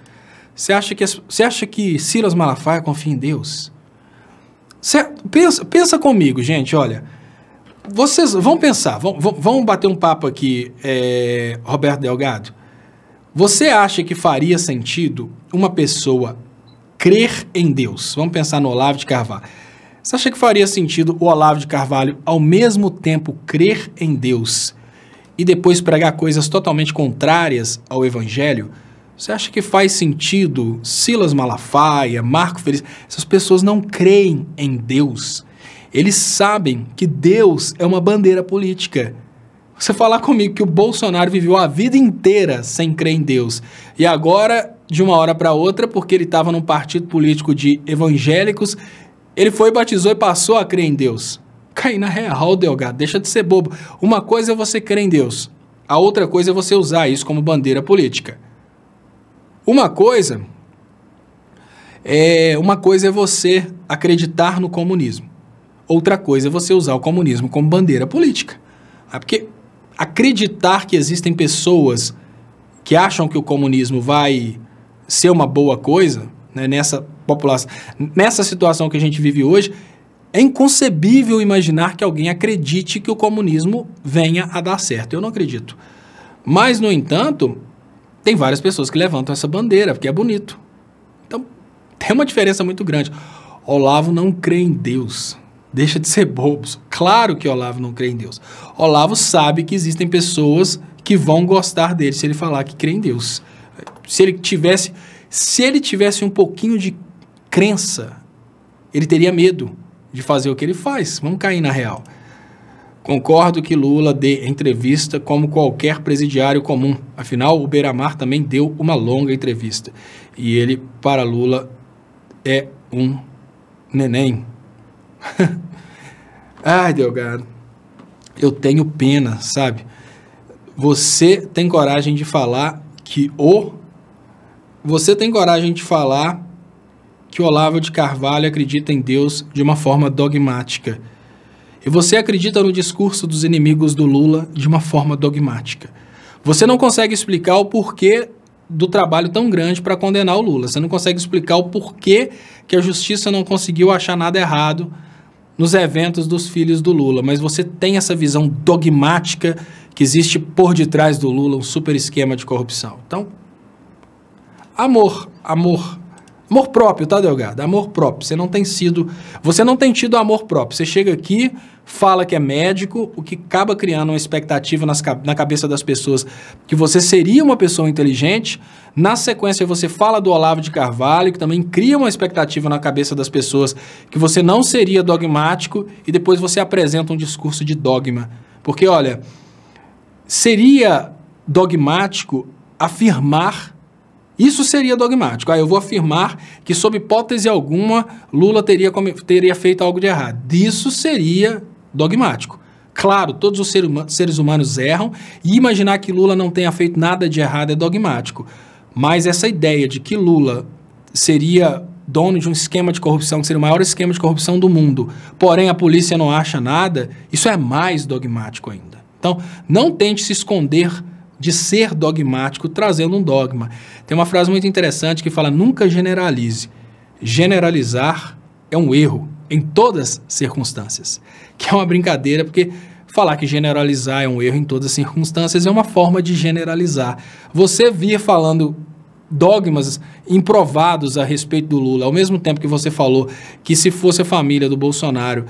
você acha que Silas Malafaia confia em Deus? Pensa comigo, gente, olha. Vocês vão pensar, vão bater um papo aqui, Roberto Delgado. Você acha que faria sentido uma pessoa crer em Deus? Vamos pensar no Olavo de Carvalho. Você acha que faria sentido o Olavo de Carvalho ao mesmo tempo crer em Deus e depois pregar coisas totalmente contrárias ao Evangelho? Você acha que faz sentido Silas Malafaia, Marco Feliz? Essas pessoas não creem em Deus. Eles sabem que Deus é uma bandeira política. Você falar comigo que o Bolsonaro viveu a vida inteira sem crer em Deus e agora, de uma hora para outra, porque ele estava num partido político de evangélicos, ele foi, batizou e passou a crer em Deus. Cai na real, Delgado, deixa de ser bobo. Uma coisa é você crer em Deus, a outra coisa é você usar isso como bandeira política. Uma coisa é você acreditar no comunismo. Outra coisa é você usar o comunismo como bandeira política. Porque acreditar que existem pessoas que acham que o comunismo vai ser uma boa coisa, né, nessa população, nessa situação que a gente vive hoje, é inconcebível imaginar que alguém acredite que o comunismo venha a dar certo. Eu não acredito. Mas, no entanto, tem várias pessoas que levantam essa bandeira, porque é bonito. Então, tem uma diferença muito grande. Olavo não crê em Deus. Deixa de ser bobos. Claro que Olavo não crê em Deus. Olavo sabe que existem pessoas que vão gostar dele se ele falar que crê em Deus. Se ele tivesse um pouquinho de crença, ele teria medo de fazer o que ele faz. Vamos cair na real. Concordo que Lula dê entrevista como qualquer presidiário comum. Afinal, o Beiramar também deu uma longa entrevista. E ele, para Lula, é um neném. Ai, Delgado, eu tenho pena, sabe? Você tem coragem de falar que Você tem coragem de falar que Olavo de Carvalho acredita em Deus de uma forma dogmática. E você acredita no discurso dos inimigos do Lula de uma forma dogmática. Você não consegue explicar o porquê do trabalho tão grande para condenar o Lula. Você não consegue explicar o porquê que a justiça não conseguiu achar nada errado nos eventos dos filhos do Lula. Mas você tem essa visão dogmática que existe por detrás do Lula, um super esquema de corrupção. Então, amor próprio, tá, Delgado? Amor próprio. Você não tem tido amor próprio. Você chega aqui, fala que é médico, o que acaba criando uma expectativa na cabeça das pessoas que você seria uma pessoa inteligente. Na sequência, você fala do Olavo de Carvalho, que também cria uma expectativa na cabeça das pessoas que você não seria dogmático, e depois você apresenta um discurso de dogma. Porque, olha, seria dogmático afirmar. Isso seria dogmático. Eu vou afirmar que, sob hipótese alguma, Lula teria feito algo de errado. Isso seria dogmático. Claro, todos os seres humanos erram, e imaginar que Lula não tenha feito nada de errado é dogmático. Mas essa ideia de que Lula seria dono de um esquema de corrupção, que seria o maior esquema de corrupção do mundo, porém a polícia não acha nada, isso é mais dogmático ainda. Então, não tente se esconder de ser dogmático trazendo um dogma. Tem uma frase muito interessante que fala: nunca generalize. Generalizar é um erro em todas as circunstâncias. Que é uma brincadeira, porque falar que generalizar é um erro em todas as circunstâncias é uma forma de generalizar. Você vir falando dogmas improvados a respeito do Lula, ao mesmo tempo que você falou que, se fosse a família do Bolsonaro,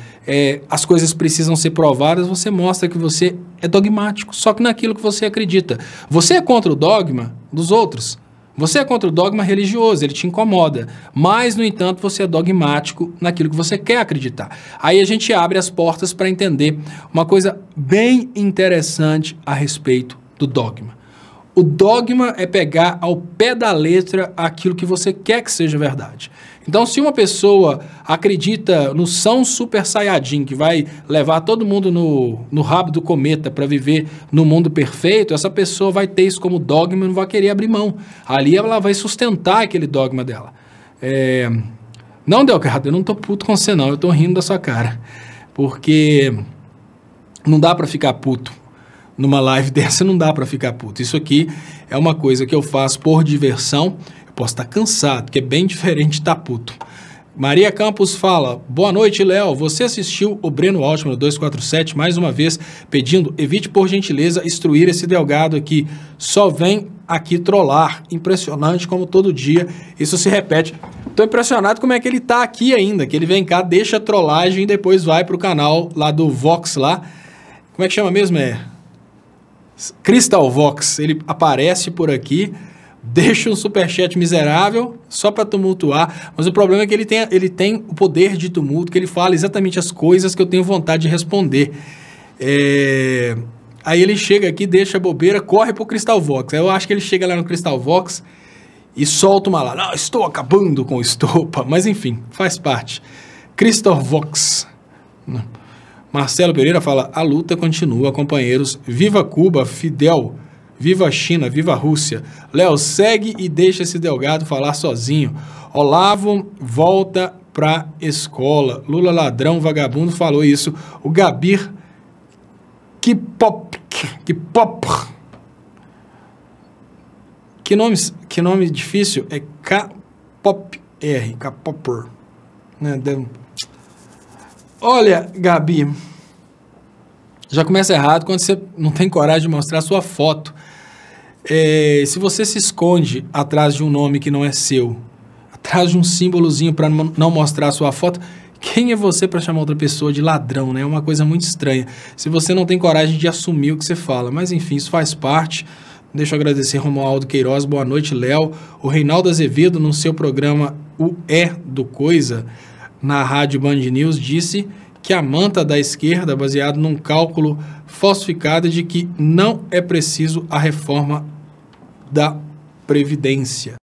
as coisas precisam ser provadas, você mostra que você é dogmático, só que naquilo que você acredita. Você é contra o dogma dos outros. Você é contra o dogma religioso, ele te incomoda, mas, no entanto, você é dogmático naquilo que você quer acreditar. Aí a gente abre as portas para entender uma coisa bem interessante a respeito do dogma. O dogma é pegar ao pé da letra aquilo que você quer que seja verdade. Então, se uma pessoa acredita no São Super Saiyajin, que vai levar todo mundo no rabo do cometa para viver no mundo perfeito, essa pessoa vai ter isso como dogma e não vai querer abrir mão. Ali ela vai sustentar aquele dogma dela. Não, Delgado, eu não tô puto com você não, eu tô rindo da sua cara. Porque não dá para ficar puto. Numa live dessa não dá para ficar puto. Isso aqui é uma coisa que eu faço por diversão. Eu posso estar cansado, que é bem diferente de estar puto. Maria Campos fala: boa noite, Léo. Você assistiu o Breno Altman 247 mais uma vez, pedindo: evite por gentileza instruir esse Delgado aqui. Só vem aqui trollar. Impressionante como todo dia isso se repete. Tô impressionado como é que ele tá aqui ainda, que ele vem cá, deixa a trollagem e depois vai pro canal lá do Vox lá. Como é que chama mesmo? Crystal Vox. Ele aparece por aqui, deixa um superchat miserável só para tumultuar, mas o problema é que ele tem o poder de tumulto, que ele fala exatamente as coisas que eu tenho vontade de responder. Aí ele chega aqui, deixa a bobeira, corre pro Crystal Vox. Aí eu acho que ele chega lá no Crystal Vox e solta uma lá: não, estou acabando com o Estopa. Mas enfim, faz parte. Crystal Vox. Marcelo Pereira fala: a luta continua, companheiros. Viva Cuba, Fidel. Viva a China, viva a Rússia. Léo, segue e deixa esse Delgado falar sozinho. Olavo volta pra escola. Lula ladrão, vagabundo, falou isso. O Gabir que pop. Que nome difícil. É K-pop-R. K-popper. Né? Olha, Gabi, já começa errado quando você não tem coragem de mostrar a sua foto. Se você se esconde atrás de um nome que não é seu, atrás de um símbolozinho para não mostrar a sua foto, quem é você para chamar outra pessoa de ladrão, né? É uma coisa muito estranha. Se você não tem coragem de assumir o que você fala. Mas, enfim, isso faz parte. Deixa eu agradecer Romualdo Queiroz. Boa noite, Léo. O Reinaldo Azevedo, no seu programa o É do Coisa, na Rádio Band News, disse que a manta da esquerda, baseado num cálculo falsificado de que não é preciso a reforma da Previdência.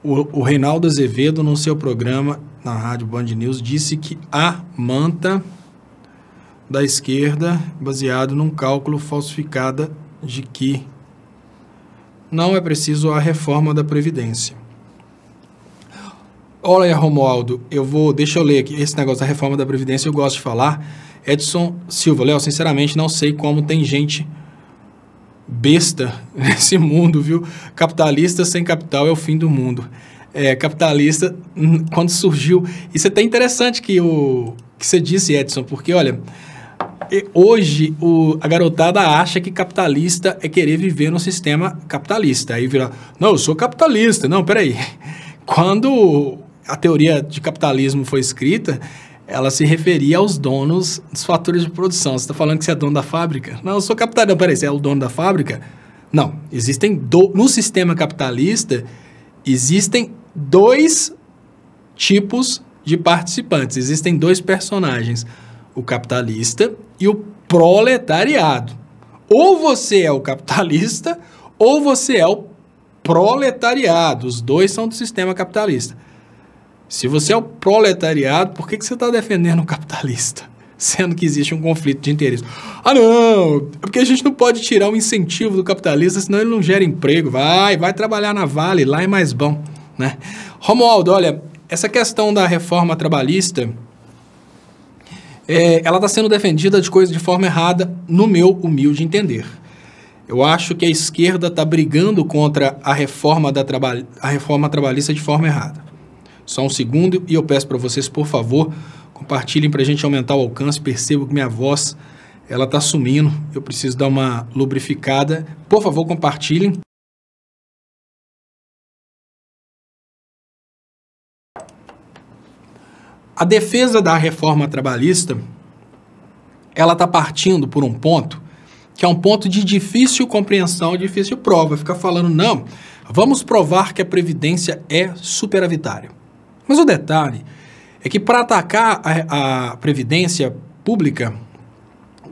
O Reinaldo Azevedo, no seu programa na Rádio Band News, disse que a manta da esquerda, baseado num cálculo falsificado de que não é preciso a reforma da Previdência. Olha, Romualdo, deixa eu ler aqui, esse negócio da reforma da Previdência eu gosto de falar. Edson Silva, Léo, sinceramente não sei como tem gente besta nesse mundo, viu? Capitalista sem capital é o fim do mundo. Capitalista, quando surgiu... Isso é até interessante que você disse, Edson, porque, olha, hoje a garotada acha que capitalista é querer viver no sistema capitalista. Aí vira, não, eu sou capitalista. Não, peraí. Quando a teoria de capitalismo foi escrita, ela se referia aos donos dos fatores de produção. Você está falando que você é dono da fábrica? Não, eu sou capitalista. Não, peraí, você é o dono da fábrica? Não, no sistema capitalista, existem dois tipos de participantes. Existem dois personagens, o capitalista e o proletariado. Ou você é o capitalista, ou você é o proletariado. Os dois são do sistema capitalista. Se você é o proletariado, por que você está defendendo o capitalista? Sendo que existe um conflito de interesse. Ah, não! É porque a gente não pode tirar o incentivo do capitalista, senão ele não gera emprego. Vai trabalhar na Vale, lá é mais bom, né? Romualdo, olha, essa questão da reforma trabalhista, ela está sendo defendida de forma errada, no meu humilde entender. Eu acho que a esquerda está brigando contra a reforma trabalhista de forma errada. Só um segundo e eu peço para vocês, por favor, compartilhem para a gente aumentar o alcance. Percebo que minha voz está sumindo, eu preciso dar uma lubrificada. Por favor, compartilhem. A defesa da reforma trabalhista, ela está partindo por um ponto que é um ponto de difícil compreensão, difícil prova. Fica falando, não, vamos provar que a Previdência é superavitária. Mas o detalhe é que para atacar a Previdência pública,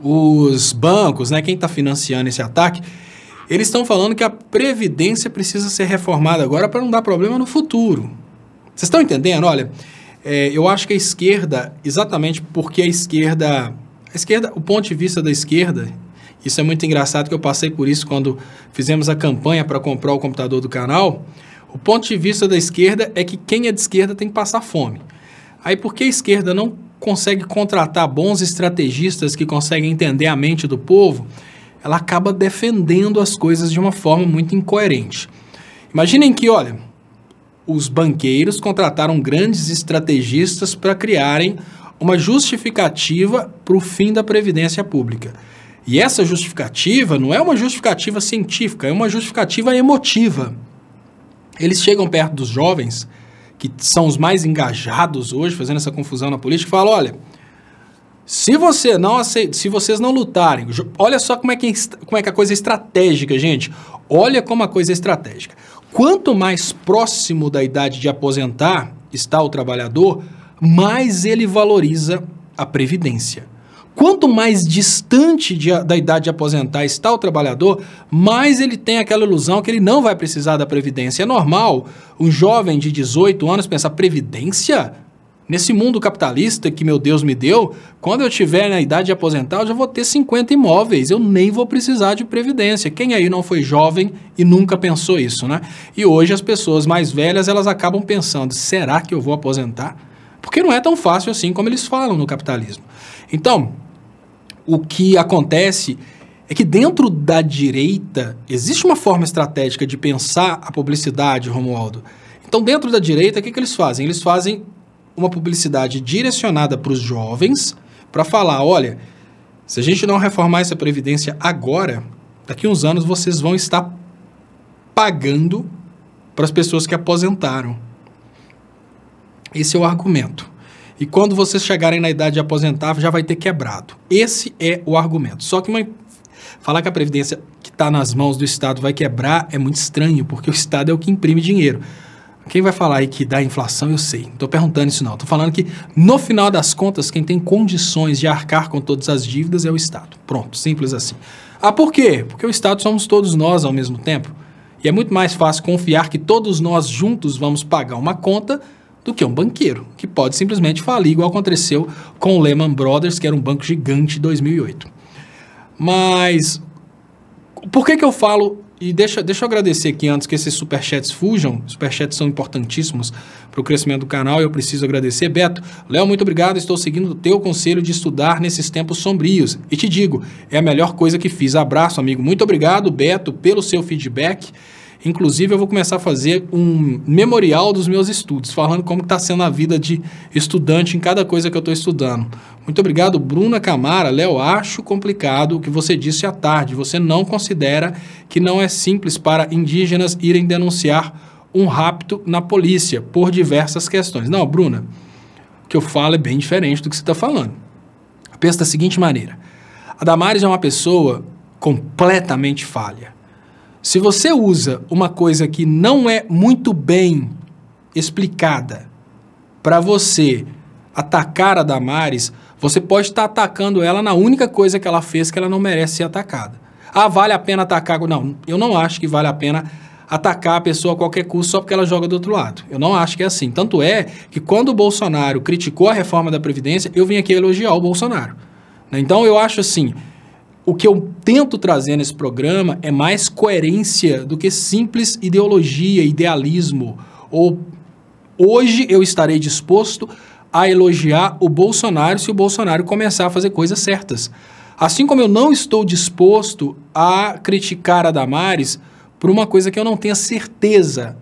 os bancos, né, quem está financiando esse ataque, eles estão falando que a Previdência precisa ser reformada agora para não dar problema no futuro. Vocês estão entendendo? Olha, eu acho que a esquerda, exatamente porque a esquerda, o ponto de vista da esquerda, isso é muito engraçado que eu passei por isso quando fizemos a campanha para comprar o computador do canal. O ponto de vista da esquerda é que quem é de esquerda tem que passar fome. Aí, porque a esquerda não consegue contratar bons estrategistas que conseguem entender a mente do povo, ela acaba defendendo as coisas de uma forma muito incoerente. Imaginem que, olha, os banqueiros contrataram grandes estrategistas para criarem uma justificativa para o fim da Previdência Pública. E essa justificativa não é uma justificativa científica, é uma justificativa emotiva. Eles chegam perto dos jovens, que são os mais engajados hoje, fazendo essa confusão na política, e falam, olha, se vocês não lutarem, olha só como é que a coisa é estratégica, gente. Olha como a coisa é estratégica. Quanto mais próximo da idade de aposentar está o trabalhador, mais ele valoriza a Previdência. Quanto mais distante da idade de aposentar está o trabalhador, mais ele tem aquela ilusão que ele não vai precisar da Previdência. É normal um jovem de 18 anos pensar, Previdência? Nesse mundo capitalista que meu Deus me deu, quando eu estiver na idade de aposentar, eu já vou ter 50 imóveis, eu nem vou precisar de Previdência. Quem aí não foi jovem e nunca pensou isso, né? E hoje as pessoas mais velhas, elas acabam pensando, será que eu vou aposentar? Porque não é tão fácil assim como eles falam no capitalismo. Então, o que acontece é que dentro da direita existe uma forma estratégica de pensar a publicidade, Romualdo. Então, dentro da direita, o que eles fazem? Eles fazem uma publicidade direcionada para os jovens, para falar, olha, se a gente não reformar essa Previdência agora, daqui a uns anos vocês vão estar pagando para as pessoas que aposentaram. Esse é o argumento. E quando vocês chegarem na idade de aposentar, já vai ter quebrado. Esse é o argumento. Só que Falar que a Previdência que está nas mãos do Estado vai quebrar é muito estranho, porque o Estado é o que imprime dinheiro. Quem vai falar aí que dá inflação, eu sei. Não estou perguntando isso não. Estou falando que, no final das contas, quem tem condições de arcar com todas as dívidas é o Estado. Pronto, simples assim. Ah, por quê? Porque o Estado somos todos nós ao mesmo tempo. E é muito mais fácil confiar que todos nós juntos vamos pagar uma conta do que um banqueiro, que pode simplesmente falir, igual aconteceu com o Lehman Brothers, que era um banco gigante em 2008. Mas, por que eu falo... E deixa eu agradecer aqui antes que esses superchats fujam. Superchats são importantíssimos para o crescimento do canal e eu preciso agradecer. Beto, Léo, muito obrigado. Estou seguindo o teu conselho de estudar nesses tempos sombrios. E te digo, é a melhor coisa que fiz. Abraço, amigo. Muito obrigado, Beto, pelo seu feedback. Inclusive, eu vou começar a fazer um memorial dos meus estudos, falando como está sendo a vida de estudante em cada coisa que eu estou estudando. Muito obrigado, Bruna Camara. Léo, acho complicado o que você disse à tarde. Você não considera que não é simples para indígenas irem denunciar um rapto na polícia por diversas questões. Não, Bruna, o que eu falo é bem diferente do que você está falando. Pensa da seguinte maneira. A Damares é uma pessoa completamente falha. Se você usa uma coisa que não é muito bem explicada para você atacar a Damares, você pode estar atacando ela na única coisa que ela fez que ela não merece ser atacada. Ah, vale a pena atacar? Não, eu não acho que vale a pena atacar a pessoa a qualquer custo só porque ela joga do outro lado. Eu não acho que é assim. Tanto é que quando o Bolsonaro criticou a reforma da Previdência, eu vim aqui elogiar o Bolsonaro. Então eu acho assim... O que eu tento trazer nesse programa é mais coerência do que simples ideologia, idealismo. Hoje eu estarei disposto a elogiar o Bolsonaro se o Bolsonaro começar a fazer coisas certas. Assim como eu não estou disposto a criticar a Damares por uma coisa que eu não tenha certeza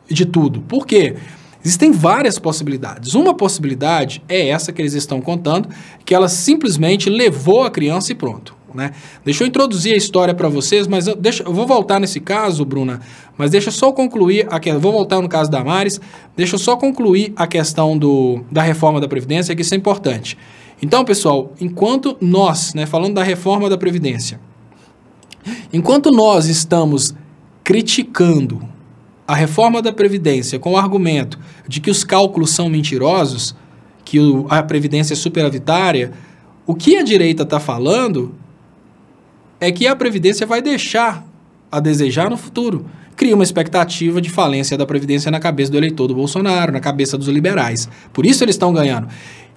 de tudo. Por quê? Existem várias possibilidades. Uma possibilidade é essa que eles estão contando, que ela simplesmente levou a criança e pronto. Né? Deixa eu introduzir a história para vocês, mas eu vou voltar nesse caso, Bruna, mas deixa eu só concluir, vou voltar no caso da Damares, deixa eu só concluir a questão da reforma da Previdência, que isso é importante. Então, pessoal, enquanto nós, falando da reforma da Previdência, enquanto nós estamos criticando a reforma da Previdência com o argumento de que os cálculos são mentirosos, que a Previdência é superavitária, o que a direita está falando é que a Previdência vai deixar a desejar no futuro. Cria uma expectativa de falência da Previdência na cabeça do eleitor do Bolsonaro, na cabeça dos liberais. Por isso eles estão ganhando.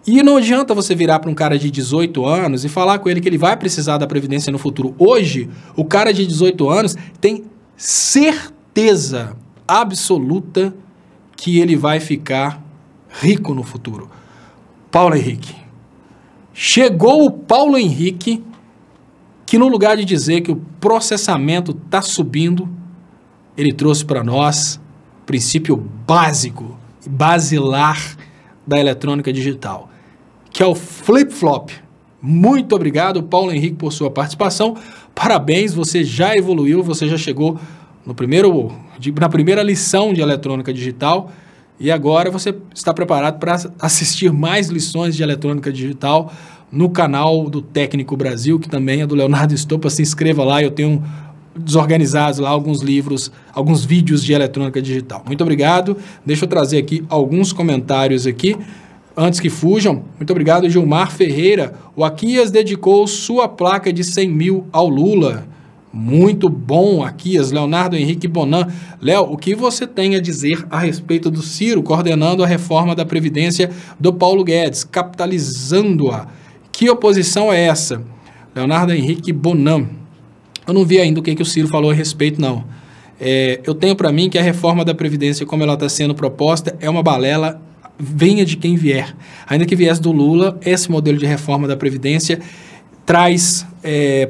E não adianta você virar para um cara de 18 anos e falar com ele que ele vai precisar da Previdência no futuro. Hoje, o cara de 18 anos tem certeza absoluta que ele vai ficar rico no futuro. Paulo Henrique. Chegou o Paulo Henrique, que no lugar de dizer que o processamento está subindo, ele trouxe para nós o princípio básico, basilar da eletrônica digital, que é o flip-flop. Muito obrigado, Paulo Henrique, por sua participação. Parabéns, você já evoluiu, você já chegou na primeira lição de eletrônica digital e agora você está preparado para assistir mais lições de eletrônica digital no canal do Técnico Brasil, que também é do Leonardo Estopa. Se inscreva lá, eu tenho desorganizados lá alguns livros, alguns vídeos de eletrônica digital. Muito obrigado. Deixa eu trazer aqui alguns comentários aqui, antes que fujam. Muito obrigado, Gilmar Ferreira. O Aquias dedicou sua placa de 100 mil ao Lula. Muito bom, Aquias. Leonardo Henrique Bonan. Léo, o que você tem a dizer a respeito do Ciro coordenando a reforma da Previdência do Paulo Guedes, capitalizando-a? Que oposição é essa? Leonardo Henrique Bonan. Eu não vi ainda o que o Ciro falou a respeito, não. Eu tenho para mim que a reforma da Previdência, como ela está sendo proposta, é uma balela, venha de quem vier. Ainda que viesse do Lula, esse modelo de reforma da Previdência traz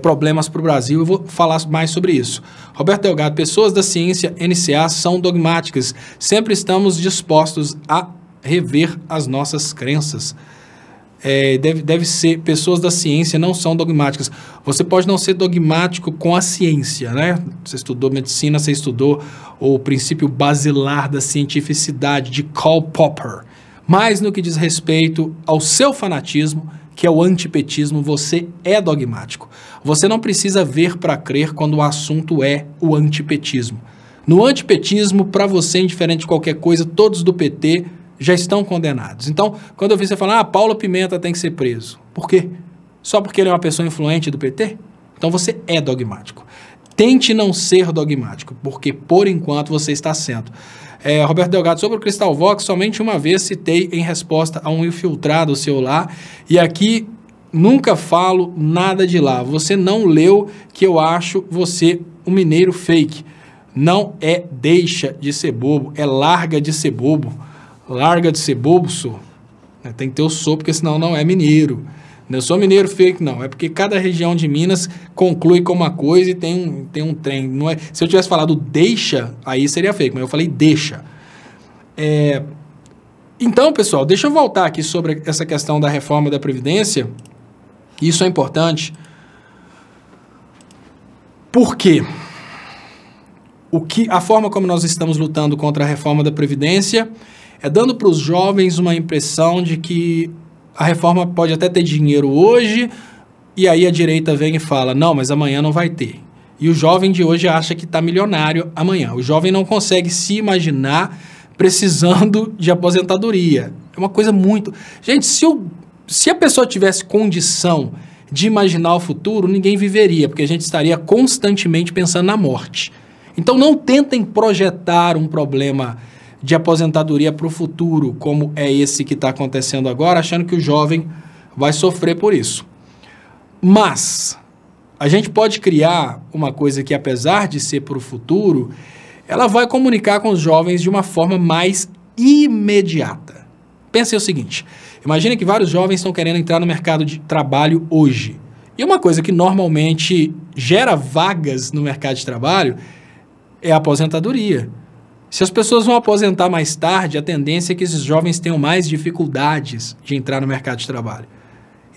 problemas para o Brasil. Eu vou falar mais sobre isso. Roberto Delgado, pessoas da ciência NCA são dogmáticas. Sempre estamos dispostos a rever as nossas crenças. Deve ser, pessoas da ciência não são dogmáticas. Você pode não ser dogmático com a ciência, né? Você estudou medicina, você estudou o princípio basilar da cientificidade de Karl Popper. Mas no que diz respeito ao seu fanatismo, que é o antipetismo, você é dogmático. Você não precisa ver para crer quando o assunto é o antipetismo. No antipetismo, para você, indiferente de qualquer coisa, todos do PT já estão condenados. Então, quando eu vi você falar, Paulo Pimenta tem que ser preso. Por quê? Só porque ele é uma pessoa influente do PT? Então você é dogmático. Tente não ser dogmático, porque por enquanto você está sendo. Roberto Delgado, sobre o Cristal Vox, somente uma vez citei em resposta a um infiltrado seu lá, e aqui nunca falo nada de lá. Você não leu que eu acho você um mineiro fake. Não é deixa de ser bobo, é larga de ser bobo. Larga de ser bobo, sou. Tem que ter o sou, porque senão não é mineiro. Não sou mineiro fake, não. É porque cada região de Minas conclui com uma coisa e tem um trem. Não é, se eu tivesse falado deixa, aí seria fake, mas eu falei deixa. Então, pessoal, deixa eu voltar aqui sobre essa questão da reforma da Previdência. Isso é importante. Por quê? A forma como nós estamos lutando contra a reforma da Previdência é dando para os jovens uma impressão de que a reforma pode até ter dinheiro hoje, e aí a direita vem e fala, não, mas amanhã não vai ter. E o jovem de hoje acha que está milionário amanhã. O jovem não consegue se imaginar precisando de aposentadoria. É uma coisa muito... Gente, se a pessoa tivesse condição de imaginar o futuro, ninguém viveria, porque a gente estaria constantemente pensando na morte. Então não tentem projetar um problema de aposentadoria para o futuro, como é esse que está acontecendo agora, achando que o jovem vai sofrer por isso. Mas a gente pode criar uma coisa que, apesar de ser para o futuro, ela vai comunicar com os jovens de uma forma mais imediata. Pensem o seguinte, imagine que vários jovens estão querendo entrar no mercado de trabalho hoje. E uma coisa que normalmente gera vagas no mercado de trabalho é a aposentadoria. Se as pessoas vão aposentar mais tarde, a tendência é que esses jovens tenham mais dificuldades de entrar no mercado de trabalho.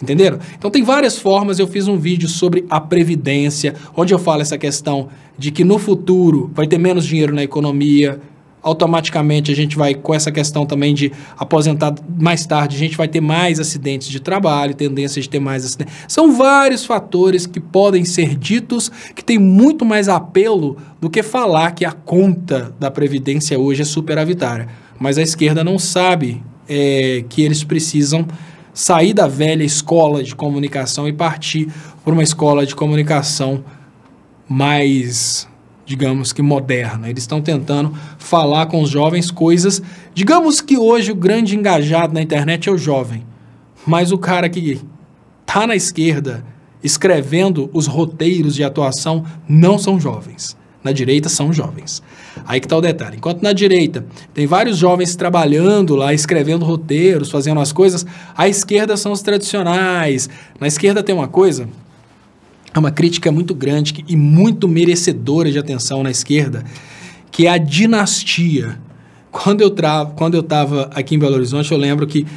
Entenderam? Então tem várias formas, eu fiz um vídeo sobre a Previdência, onde eu falo essa questão de que no futuro vai ter menos dinheiro na economia, automaticamente a gente vai, com essa questão também de aposentar mais tarde, a gente vai ter mais acidentes de trabalho, tendência de ter mais acidentes. São vários fatores que podem ser ditos, que tem muito mais apelo do que falar que a conta da Previdência hoje é superavitária. Mas a esquerda não sabe que eles precisam sair da velha escola de comunicação e partir por uma escola de comunicação mais, digamos que moderna. Eles estão tentando falar com os jovens coisas... Digamos que hoje o grande engajado na internet é o jovem, mas o cara que está na esquerda escrevendo os roteiros de atuação não são jovens. Na direita são jovens. Aí que está o detalhe. Enquanto na direita tem vários jovens trabalhando lá, escrevendo roteiros, fazendo as coisas, à esquerda são os tradicionais. Na esquerda tem uma coisa... É uma crítica muito grande e muito merecedora de atenção na esquerda, que é a dinastia. Quando eu estava aqui em Belo Horizonte, eu lembro que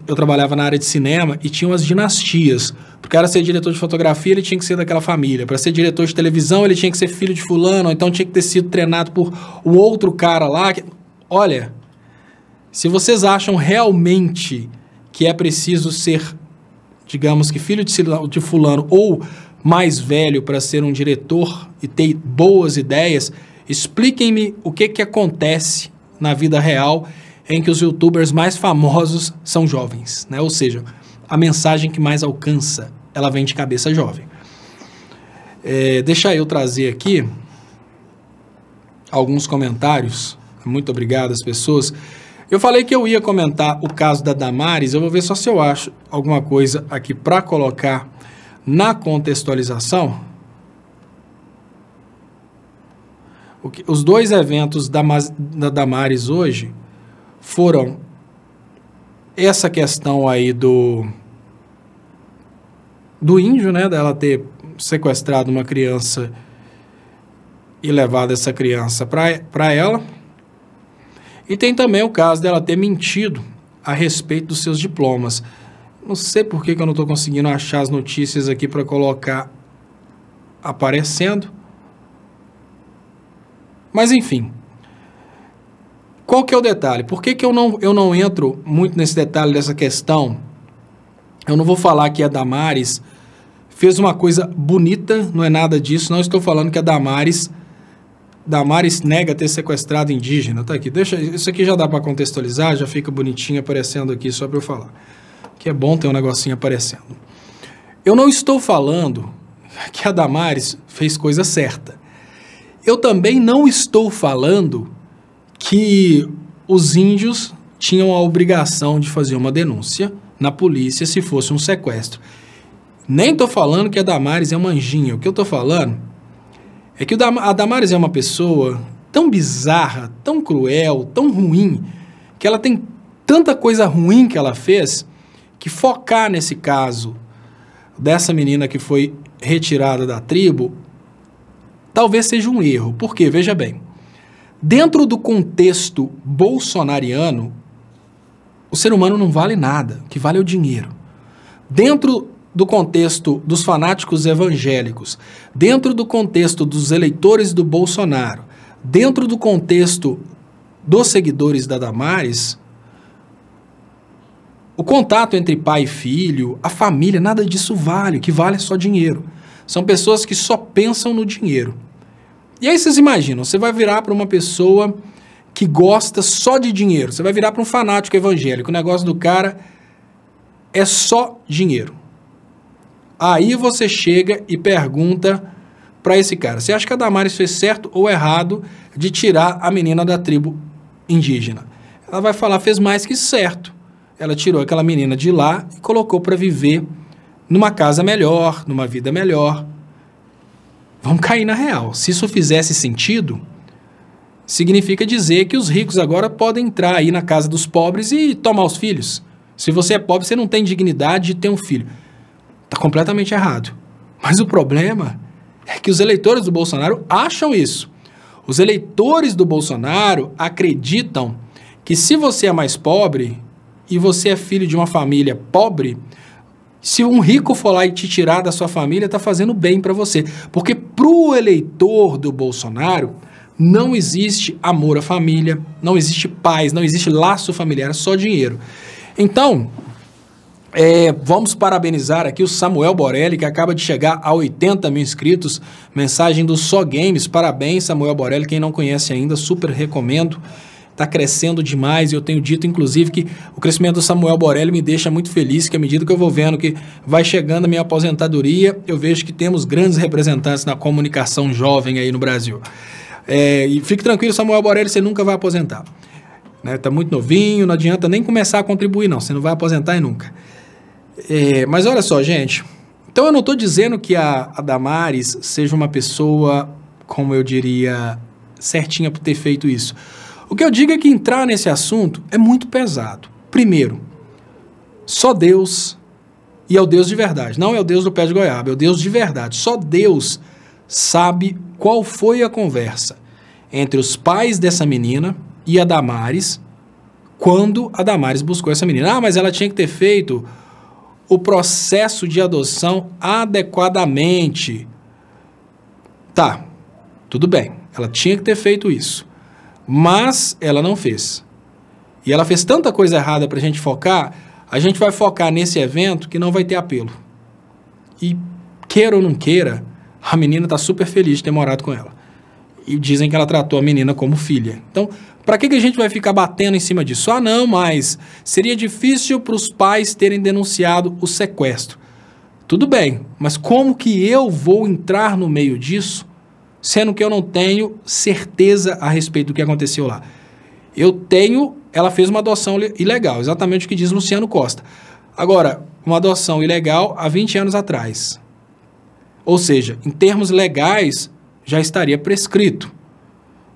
eu trabalhava na área de cinema e tinha umas dinastias. Para o cara ser diretor de fotografia, ele tinha que ser daquela família. Para ser diretor de televisão, ele tinha que ser filho de fulano, ou então tinha que ter sido treinado por um outro cara lá. Olha, se vocês acham realmente que é preciso ser, digamos que filho de fulano ou mais velho para ser um diretor e ter boas ideias, expliquem-me o que acontece na vida real em que os youtubers mais famosos são jovens, né? Ou seja, a mensagem que mais alcança, ela vem de cabeça jovem. Deixa eu trazer aqui alguns comentários. Muito obrigado às pessoas. Eu falei que eu ia comentar o caso da Damares, eu vou ver só se eu acho alguma coisa aqui para colocar na contextualização. Os dois eventos da Damares hoje foram essa questão aí do índio, né, dela ter sequestrado uma criança e levado essa criança para ela, e tem também o caso dela ter mentido a respeito dos seus diplomas. Não sei por que eu não estou conseguindo achar as notícias aqui para colocar aparecendo. Mas, enfim. Qual que é o detalhe? Por que eu não entro muito nesse detalhe dessa questão Eu não vou falar que a Damares fez uma coisa bonita, não é nada disso. Não estou falando que a Damares nega ter sequestrado indígena. Tá aqui, deixa, isso aqui já dá para contextualizar, já fica bonitinho aparecendo aqui só para eu falar. Que é bom ter um negocinho aparecendo. Eu não estou falando que a Damares fez coisa certa. Eu também não estou falando que os índios tinham a obrigação de fazer uma denúncia na polícia se fosse um sequestro. Nem estou falando que a Damares é uma anjinha. O que eu estou falando é que a Damares é uma pessoa tão bizarra, tão cruel, tão ruim, que ela tem tanta coisa ruim que ela fez, que focar nesse caso dessa menina que foi retirada da tribo, talvez seja um erro. Por quê? Veja bem, dentro do contexto bolsonariano, o ser humano não vale nada, o que vale é o dinheiro. Dentro do contexto dos fanáticos evangélicos, dentro do contexto dos eleitores do Bolsonaro, dentro do contexto dos seguidores da Damares, o contato entre pai e filho, a família, nada disso vale, o que vale é só dinheiro. São pessoas que só pensam no dinheiro. E aí vocês imaginam, você vai virar para uma pessoa que gosta só de dinheiro, você vai virar para um fanático evangélico, o negócio do cara é só dinheiro. Aí você chega e pergunta para esse cara, você acha que a Damares fez certo ou errado de tirar a menina da tribo indígena? Ela vai falar, fez mais que certo. Ela tirou aquela menina de lá e colocou para viver numa casa melhor, numa vida melhor. Vamos cair na real. Se isso fizesse sentido, significa dizer que os ricos agora podem entrar aí na casa dos pobres e tomar os filhos. Se você é pobre, você não tem dignidade de ter um filho. Está completamente errado. Mas o problema é que os eleitores do Bolsonaro acham isso. Os eleitores do Bolsonaro acreditam que se você é mais pobre e você é filho de uma família pobre, se um rico for lá e te tirar da sua família, está fazendo bem para você. Porque para o eleitor do Bolsonaro, não existe amor à família, não existe paz, não existe laço familiar, é só dinheiro. Então, vamos parabenizar aqui o Samuel Borelli, que acaba de chegar a 80 mil inscritos. Mensagem do Só Games. Parabéns, Samuel Borelli. Quem não conhece ainda, super recomendo. Está crescendo demais e eu tenho dito, inclusive, que o crescimento do Samuel Borelli me deixa muito feliz, que à medida que eu vou vendo que vai chegando a minha aposentadoria, eu vejo que temos grandes representantes na comunicação jovem aí no Brasil. E fique tranquilo, Samuel Borelli, você nunca vai aposentar. Tá muito novinho, não adianta nem começar a contribuir, não. Você não vai aposentar e nunca. Mas olha só, gente. Então eu não estou dizendo que a Damares seja uma pessoa, como eu diria, certinha por ter feito isso. O que eu digo é que entrar nesse assunto é muito pesado. Primeiro, só Deus, e é o Deus de verdade, não é o Deus do pé de goiaba, é o Deus de verdade. Só Deus sabe qual foi a conversa entre os pais dessa menina e a Damares quando a Damares buscou essa menina. Ah, mas ela tinha que ter feito o processo de adoção adequadamente. Tá, tudo bem, ela tinha que ter feito isso. Mas ela não fez. E ela fez tanta coisa errada para a gente vai focar nesse evento que não vai ter apelo. E queira ou não queira, a menina está super feliz de ter morado com ela. E dizem que ela tratou a menina como filha. Então, para que a gente vai ficar batendo em cima disso? Ah, não, mas seria difícil para os pais terem denunciado o sequestro. Tudo bem, mas como que eu vou entrar no meio disso, sendo que eu não tenho certeza a respeito do que aconteceu lá? Ela fez uma adoção ilegal, exatamente o que diz Luciano Costa. Agora, uma adoção ilegal há 20 anos atrás. Ou seja, em termos legais, já estaria prescrito.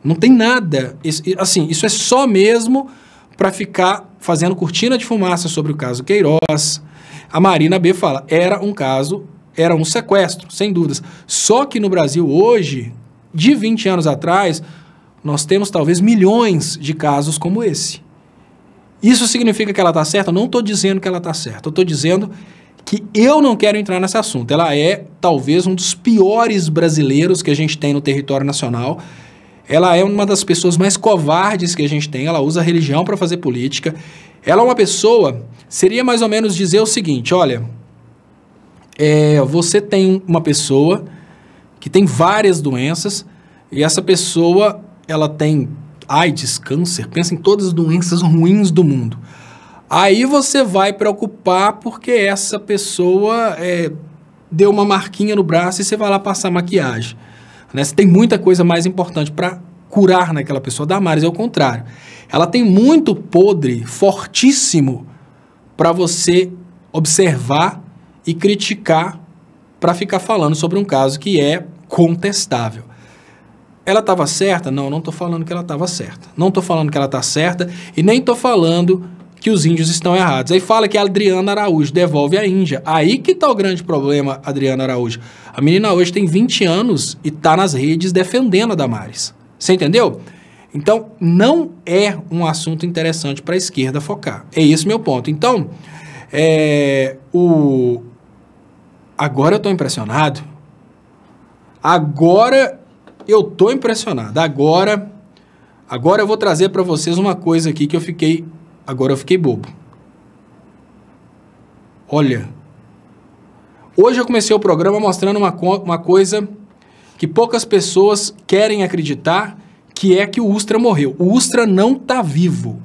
Não tem nada, isso é só mesmo para ficar fazendo cortina de fumaça sobre o caso Queiroz. A Marina B fala, era um sequestro, sem dúvidas. Só que no Brasil hoje, de 20 anos atrás, nós temos talvez milhões de casos como esse. Isso significa que ela está certa? Eu não estou dizendo que ela está certa. Eu estou dizendo que eu não quero entrar nesse assunto. Ela é talvez um dos piores brasileiros que a gente tem no território nacional. Ela é uma das pessoas mais covardes que a gente tem. Ela usa a religião para fazer política. Ela é uma pessoa, seria mais ou menos dizer o seguinte, olha, você tem uma pessoa que tem várias doenças e essa pessoa, ela tem AIDS, câncer, pensa em todas as doenças ruins do mundo. Aí você vai preocupar porque essa pessoa deu uma marquinha no braço e você vai lá passar maquiagem. Né? Você tem muita coisa mais importante para curar naquela pessoa. Damares é o contrário. Ela tem muito podre, fortíssimo, para você observar e criticar para ficar falando sobre um caso que é contestável. Ela estava certa? Não, não estou falando que ela estava certa. Não estou falando que ela está certa e nem estou falando que os índios estão errados. Aí fala que a Adriana Araújo devolve a Índia. Aí que está o grande problema, Adriana Araújo. A menina hoje tem 20 anos e está nas redes defendendo a Damares. Você entendeu? Então, não é um assunto interessante para a esquerda focar. É esse meu ponto. Então, agora eu estou impressionado. Agora eu estou impressionado. Agora eu vou trazer para vocês uma coisa aqui que eu fiquei bobo. Olha, hoje eu comecei o programa mostrando uma coisa que poucas pessoas querem acreditar, que é que o Ustra morreu. O Ustra não está vivo.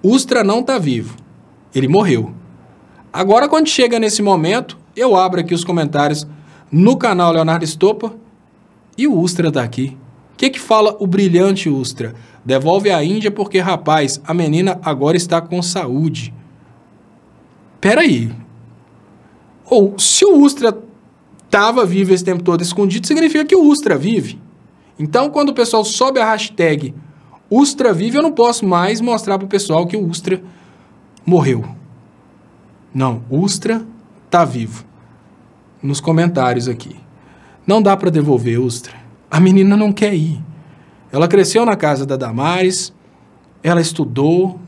O Ustra não está vivo. Ele morreu. Agora, quando chega nesse momento, eu abro aqui os comentários no canal Leonardo Estopa e o Ustra está aqui. O que fala o brilhante Ustra? Devolve a Índia porque, rapaz, a menina agora está com saúde. Peraí. Ou, se o Ustra estava vivo esse tempo todo escondido, significa que o Ustra vive. Então, quando o pessoal sobe a hashtag Ustra vive, eu não posso mais mostrar para o pessoal que o Ustra morreu. Não, o Ustra está vivo. Nos comentários aqui. Não dá para devolver, Ustra. A menina não quer ir. Ela cresceu na casa da Damares, ela estudou,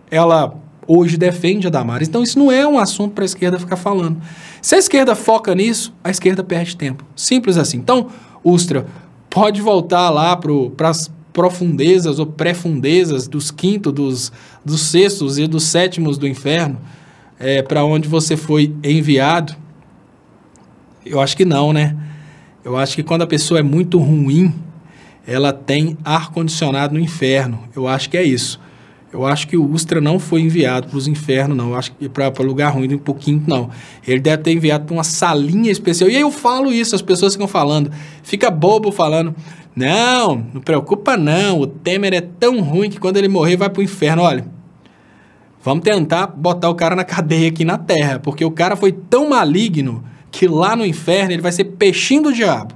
ela hoje defende a Damares. Então, isso não é um assunto para a esquerda ficar falando. Se a esquerda foca nisso, a esquerda perde tempo. Simples assim. Então, Ustra, pode voltar lá para as profundezas ou pré-fundezas dos quintos, dos sextos e dos sétimos do inferno, para onde você foi enviado. Eu acho que não, né? Eu acho que quando a pessoa é muito ruim, ela tem ar-condicionado no inferno. Eu acho que é isso. Eu acho que o Ustra não foi enviado para os infernos, não. Eu acho que para lugar ruim, um pouquinho, não. Ele deve ter enviado para uma salinha especial. E aí eu falo isso, as pessoas ficam falando. Fica bobo falando. Não preocupa não. O Temer é tão ruim que quando ele morrer vai para o inferno. Olha, vamos tentar botar o cara na cadeia aqui na Terra. Porque o cara foi tão maligno que lá no inferno ele vai ser peixinho do diabo.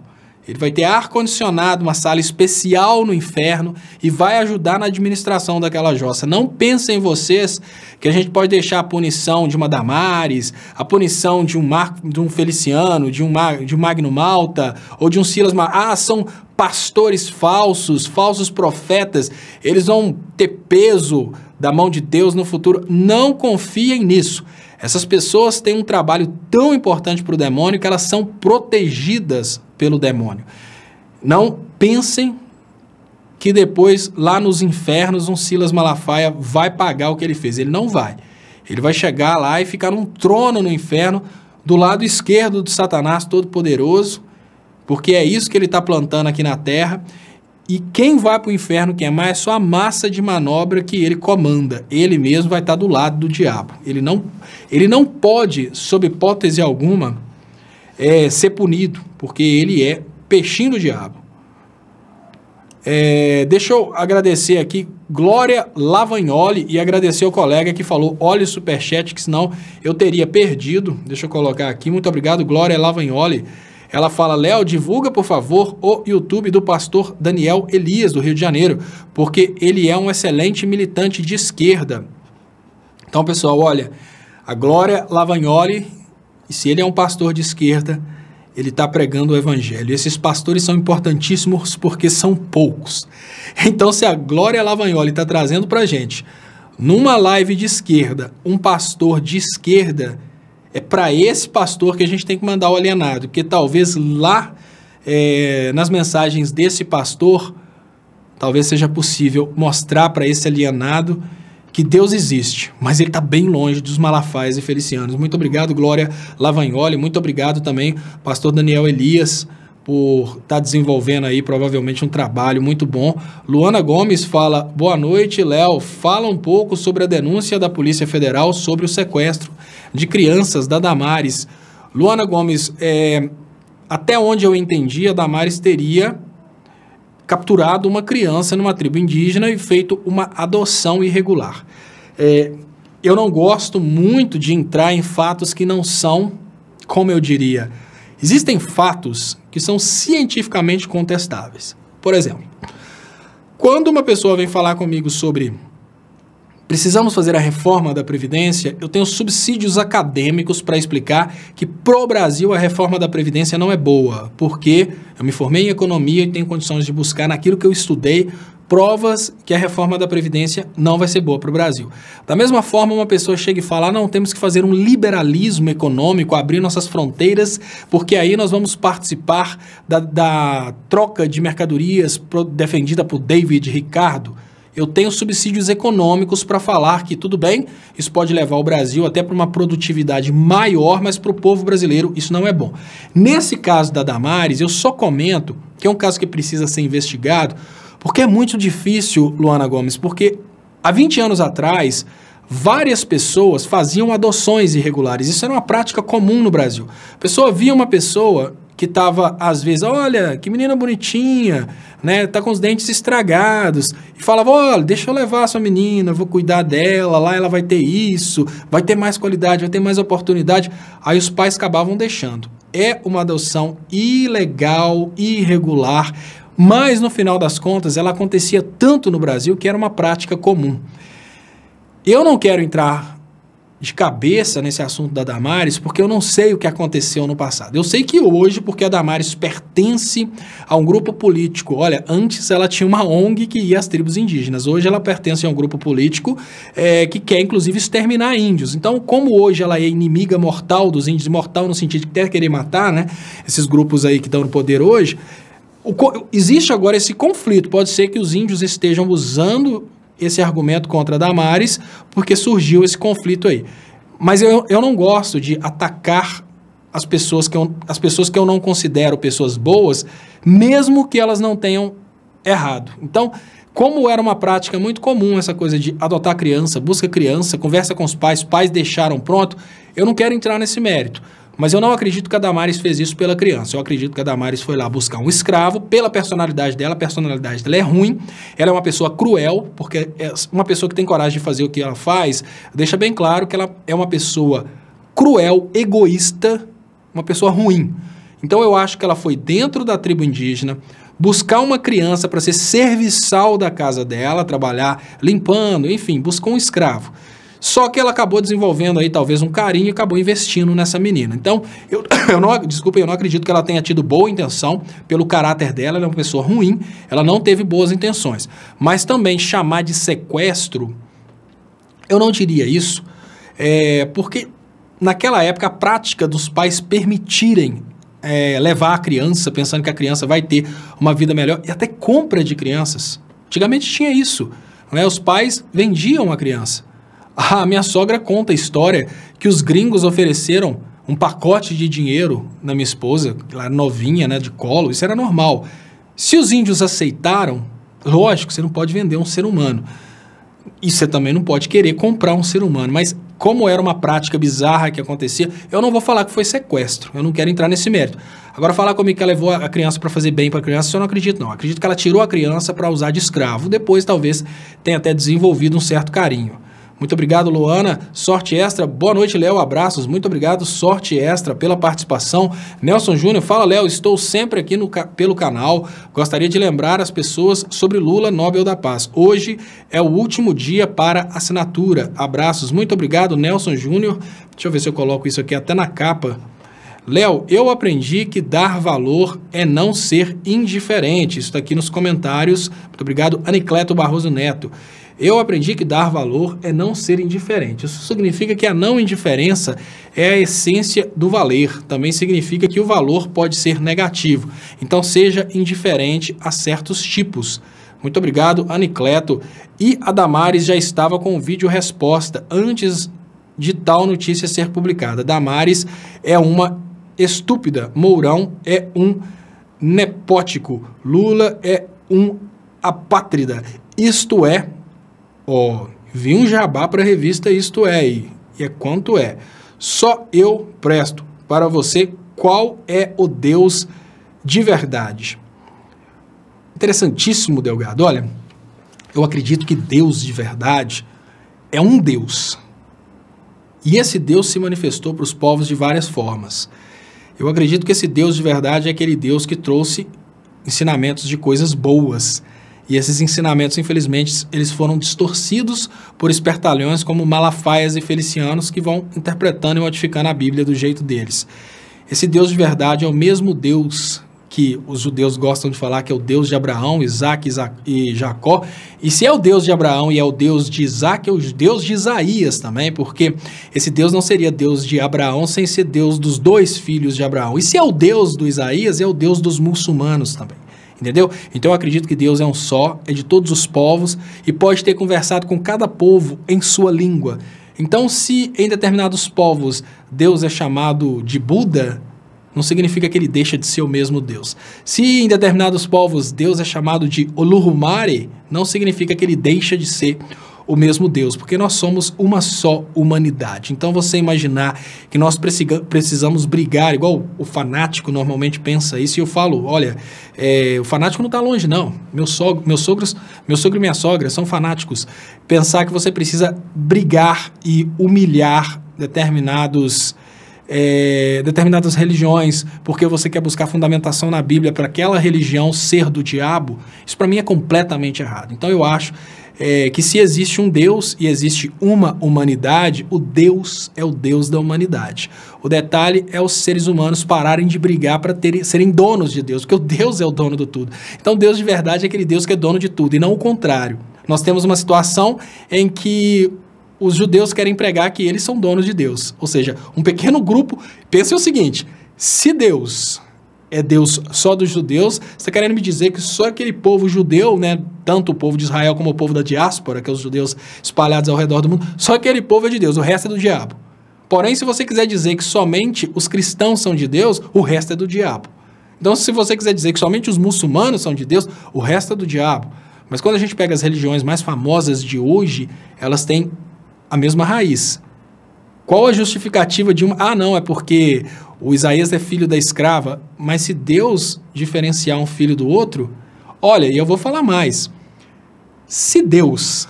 Ele vai ter ar-condicionado, uma sala especial no inferno e vai ajudar na administração daquela jossa. Não pensem vocês que a gente pode deixar a punição de uma Damares, a punição de um Feliciano, de um Magno Malta ou de um Silas... são pastores falsos profetas. Eles vão ter peso da mão de Deus no futuro. Não confiem nisso. Essas pessoas têm um trabalho tão importante para o demônio que elas são protegidas pelo demônio. Não pensem que depois, lá nos infernos, um Silas Malafaia vai pagar o que ele fez. Ele não vai. Ele vai chegar lá e ficar num trono no inferno, do lado esquerdo de Satanás Todo-Poderoso, porque é isso que ele está plantando aqui na Terra. E quem vai para o inferno, quem é mais, é só a massa de manobra que ele comanda. Ele mesmo vai estar do lado do diabo. Ele não pode, sob hipótese alguma, ser punido, porque ele é peixinho do diabo. Deixa eu agradecer aqui, Glória Lavagnoli, e agradecer ao colega que falou, olha o superchat, que senão eu teria perdido. Deixa eu colocar aqui, muito obrigado, Glória Lavagnoli. Ela fala, Léo, divulga, por favor, o YouTube do pastor Daniel Elias, do Rio de Janeiro, porque ele é um excelente militante de esquerda. Então, pessoal, olha, a Glória Lavagnoli, se ele é um pastor de esquerda, ele está pregando o evangelho. Esses pastores são importantíssimos porque são poucos. Então, se a Glória Lavagnoli está trazendo para a gente, numa live de esquerda, um pastor de esquerda, é para esse pastor que a gente tem que mandar o alienado, porque talvez lá, nas mensagens desse pastor, talvez seja possível mostrar para esse alienado que Deus existe, mas ele está bem longe dos Malafais e Felicianos. Muito obrigado, Glória Lavagnoli, muito obrigado também, pastor Daniel Elias, por estar desenvolvendo aí provavelmente um trabalho muito bom. Luana Gomes fala, boa noite, Léo, fala um pouco sobre a denúncia da Polícia Federal sobre o sequestro de crianças da Damares. Luana Gomes, até onde eu entendi, a Damares teria capturado uma criança numa tribo indígena e feito uma adoção irregular. Eu não gosto muito de entrar em fatos que não são, como eu diria, existem fatos que são cientificamente contestáveis. Por exemplo, quando uma pessoa vem falar comigo sobre precisamos fazer a reforma da Previdência, eu tenho subsídios acadêmicos para explicar que pro Brasil a reforma da Previdência não é boa, porque eu me formei em economia e tenho condições de buscar naquilo que eu estudei provas que a reforma da Previdência não vai ser boa para o Brasil. Da mesma forma, uma pessoa chega e fala, não, temos que fazer um liberalismo econômico, abrir nossas fronteiras, porque aí nós vamos participar da troca de mercadorias defendida por David Ricardo. Eu tenho subsídios econômicos para falar que, tudo bem, isso pode levar o Brasil até para uma produtividade maior, mas para o povo brasileiro isso não é bom. Nesse caso da Damares, eu só comento que é um caso que precisa ser investigado, porque é muito difícil, Luana Gomes, porque há 20 anos atrás, várias pessoas faziam adoções irregulares. Isso era uma prática comum no Brasil. A pessoa via uma pessoa que estava, às vezes, olha, que menina bonitinha, né, tá com os dentes estragados, e falava, olha, deixa eu levar essa menina, vou cuidar dela, lá ela vai ter isso, vai ter mais qualidade, vai ter mais oportunidade. Aí os pais acabavam deixando. É uma adoção ilegal, irregular, mas no final das contas ela acontecia tanto no Brasil que era uma prática comum. Eu não quero entrar de cabeça nesse assunto da Damares, porque eu não sei o que aconteceu no passado. Eu sei que hoje, porque a Damares pertence a um grupo político, olha, antes ela tinha uma ONG que ia às tribos indígenas, hoje ela pertence a um grupo político que quer, inclusive, exterminar índios. Então, como hoje ela é inimiga mortal dos índios, mortal no sentido de até querer matar, né, esses grupos aí que estão no poder hoje, existe agora esse conflito. Pode ser que os índios estejam usando esse argumento contra a Damares, porque surgiu esse conflito aí. Mas eu não gosto de atacar as pessoas que eu não considero pessoas boas, mesmo que elas não tenham errado. Então, como era uma prática muito comum essa coisa de adotar criança, busca criança, conversa com os pais deixaram pronto, eu não quero entrar nesse mérito. Mas eu não acredito que a Damares fez isso pela criança. Eu acredito que a Damares foi lá buscar um escravo pela personalidade dela. A personalidade dela é ruim. Ela é uma pessoa cruel, porque é uma pessoa que tem coragem de fazer o que ela faz, deixa bem claro que ela é uma pessoa cruel, egoísta, uma pessoa ruim. Então eu acho que ela foi dentro da tribo indígena buscar uma criança para ser serviçal da casa dela, trabalhar limpando, enfim, buscou um escravo. Só que ela acabou desenvolvendo aí talvez um carinho e acabou investindo nessa menina. Então, eu não acredito que ela tenha tido boa intenção pelo caráter dela, ela é uma pessoa ruim, ela não teve boas intenções. Mas também chamar de sequestro, eu não diria isso, porque naquela época a prática dos pais permitirem levar a criança, pensando que a criança vai ter uma vida melhor, e até compra de crianças. Antigamente tinha isso, né? Os pais vendiam a criança. A minha sogra conta a história que os gringos ofereceram um pacote de dinheiro na minha esposa, ela era novinha, né, de colo, isso era normal. Se os índios aceitaram, lógico, você não pode vender um ser humano. E você também não pode querer comprar um ser humano, mas como era uma prática bizarra que acontecia, eu não vou falar que foi sequestro, eu não quero entrar nesse mérito. Agora, falar comigo que ela levou a criança para fazer bem para a criança, eu não acredito não. Acredito que ela tirou a criança para usar de escravo, depois talvez tenha até desenvolvido um certo carinho. Muito obrigado, Luana. Sorte extra. Boa noite, Léo. Abraços. Muito obrigado, Sorte extra, pela participação. Nelson Júnior, fala, Léo. Estou sempre aqui pelo canal. Gostaria de lembrar as pessoas sobre Lula Nobel da Paz. Hoje é o último dia para assinatura. Abraços. Muito obrigado, Nelson Júnior. Deixa eu ver se eu coloco isso aqui até na capa. Léo, eu aprendi que dar valor é não ser indiferente. Isso está aqui nos comentários. Muito obrigado, Anicleto Barroso Neto. Eu aprendi que dar valor é não ser indiferente. Isso significa que a não indiferença é a essência do valer. Também significa que o valor pode ser negativo. Então, seja indiferente a certos tipos. Muito obrigado, Anicleto. E a Damares já estava com o vídeo resposta antes de tal notícia ser publicada. Damares é uma estúpida, Mourão é um nepótico, Lula é um apátrida. Isto é, vi um jabá para a revista Isto É, e é quanto é. Só eu presto para você qual é o Deus de verdade. Interessantíssimo, Delgado. Olha, eu acredito que Deus de verdade é um Deus. E esse Deus se manifestou para os povos de várias formas. Eu acredito que esse Deus de verdade é aquele Deus que trouxe ensinamentos de coisas boas. E esses ensinamentos, infelizmente, eles foram distorcidos por espertalhões como Malafaias e Felicianos, que vão interpretando e modificando a Bíblia do jeito deles. Esse Deus de verdade é o mesmo Deus que os judeus gostam de falar que é o Deus de Abraão, Isaac e Jacó. E se é o Deus de Abraão e é o Deus de Isaac, é o Deus de Isaías também, porque esse Deus não seria Deus de Abraão sem ser Deus dos dois filhos de Abraão. E se é o Deus do Isaías, é o Deus dos muçulmanos também. Entendeu? Então eu acredito que Deus é um só, é de todos os povos e pode ter conversado com cada povo em sua língua. Então, se em determinados povos Deus é chamado de Buda, não significa que ele deixa de ser o mesmo Deus. Se em determinados povos Deus é chamado de Olorumare, não significa que ele deixa de ser o mesmo Deus, porque nós somos uma só humanidade. Então você imaginar que nós precisamos brigar, igual o fanático normalmente pensa isso, e eu falo, olha, o fanático não está longe não, meu sogro e minha sogra são fanáticos. Pensar que você precisa brigar e humilhar determinadas religiões, porque você quer buscar fundamentação na Bíblia para aquela religião ser do diabo, isso para mim é completamente errado. Então eu acho que se existe um Deus e existe uma humanidade, o Deus é o Deus da humanidade. O detalhe é os seres humanos pararem de brigar para serem donos de Deus, porque o Deus é o dono de tudo. Então Deus de verdade é aquele Deus que é dono de tudo, e não o contrário. Nós temos uma situação em que os judeus querem pregar que eles são donos de Deus. Ou seja, um pequeno grupo pensa o seguinte: se Deus é Deus só dos judeus, você está querendo me dizer que só aquele povo judeu, né, tanto o povo de Israel como o povo da diáspora, que é os judeus espalhados ao redor do mundo, só aquele povo é de Deus, o resto é do diabo. Porém, se você quiser dizer que somente os cristãos são de Deus, o resto é do diabo. Então, se você quiser dizer que somente os muçulmanos são de Deus, o resto é do diabo. Mas quando a gente pega as religiões mais famosas de hoje, elas têm a mesma raiz. Qual a justificativa de uma... Ah, não, é porque o Isaías é filho da escrava. Mas se Deus diferenciar um filho do outro... Olha, e eu vou falar mais. Se Deus...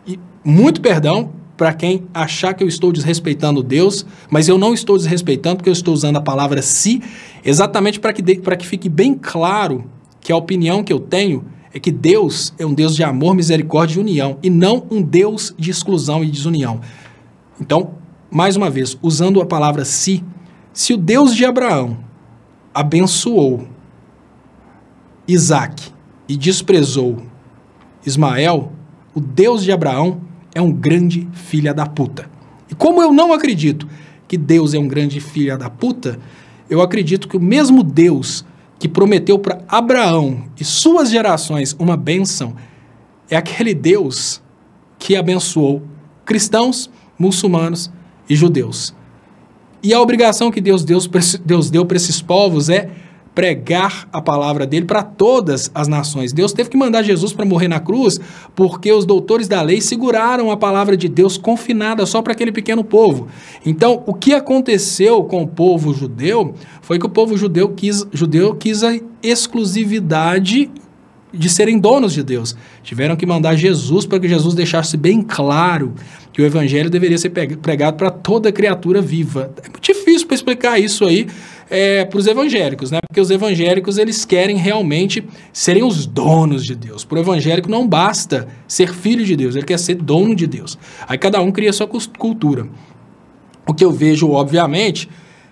E muito perdão para quem achar que eu estou desrespeitando Deus, mas eu não estou desrespeitando porque eu estou usando a palavra se, exatamente para que fique bem claro que a opinião que eu tenho é que Deus é um Deus de amor, misericórdia e união, e não um Deus de exclusão e desunião. Então, mais uma vez, usando a palavra se o Deus de Abraão abençoou Isaac e desprezou Ismael, o Deus de Abraão é um grande filho da puta. E como eu não acredito que Deus é um grande filho da puta, eu acredito que o mesmo Deus que prometeu para Abraão e suas gerações uma bênção é aquele Deus que abençoou cristãos, muçulmanos e judeus. E a obrigação que Deus deu para esses povos é pregar a palavra dele para todas as nações. Deus teve que mandar Jesus para morrer na cruz porque os doutores da lei seguraram a palavra de Deus confinada só para aquele pequeno povo. Então, o que aconteceu com o povo judeu foi que o povo judeu quis a exclusividade de serem donos de Deus. Tiveram que mandar Jesus para que Jesus deixasse bem claro que o evangelho deveria ser pregado para toda criatura viva. É muito difícil para explicar isso aí para os evangélicos, né? Porque os evangélicos, eles querem realmente serem os donos de Deus. Para o evangélico não basta ser filho de Deus, ele quer ser dono de Deus. Aí cada um cria sua cultura. O que eu vejo, obviamente,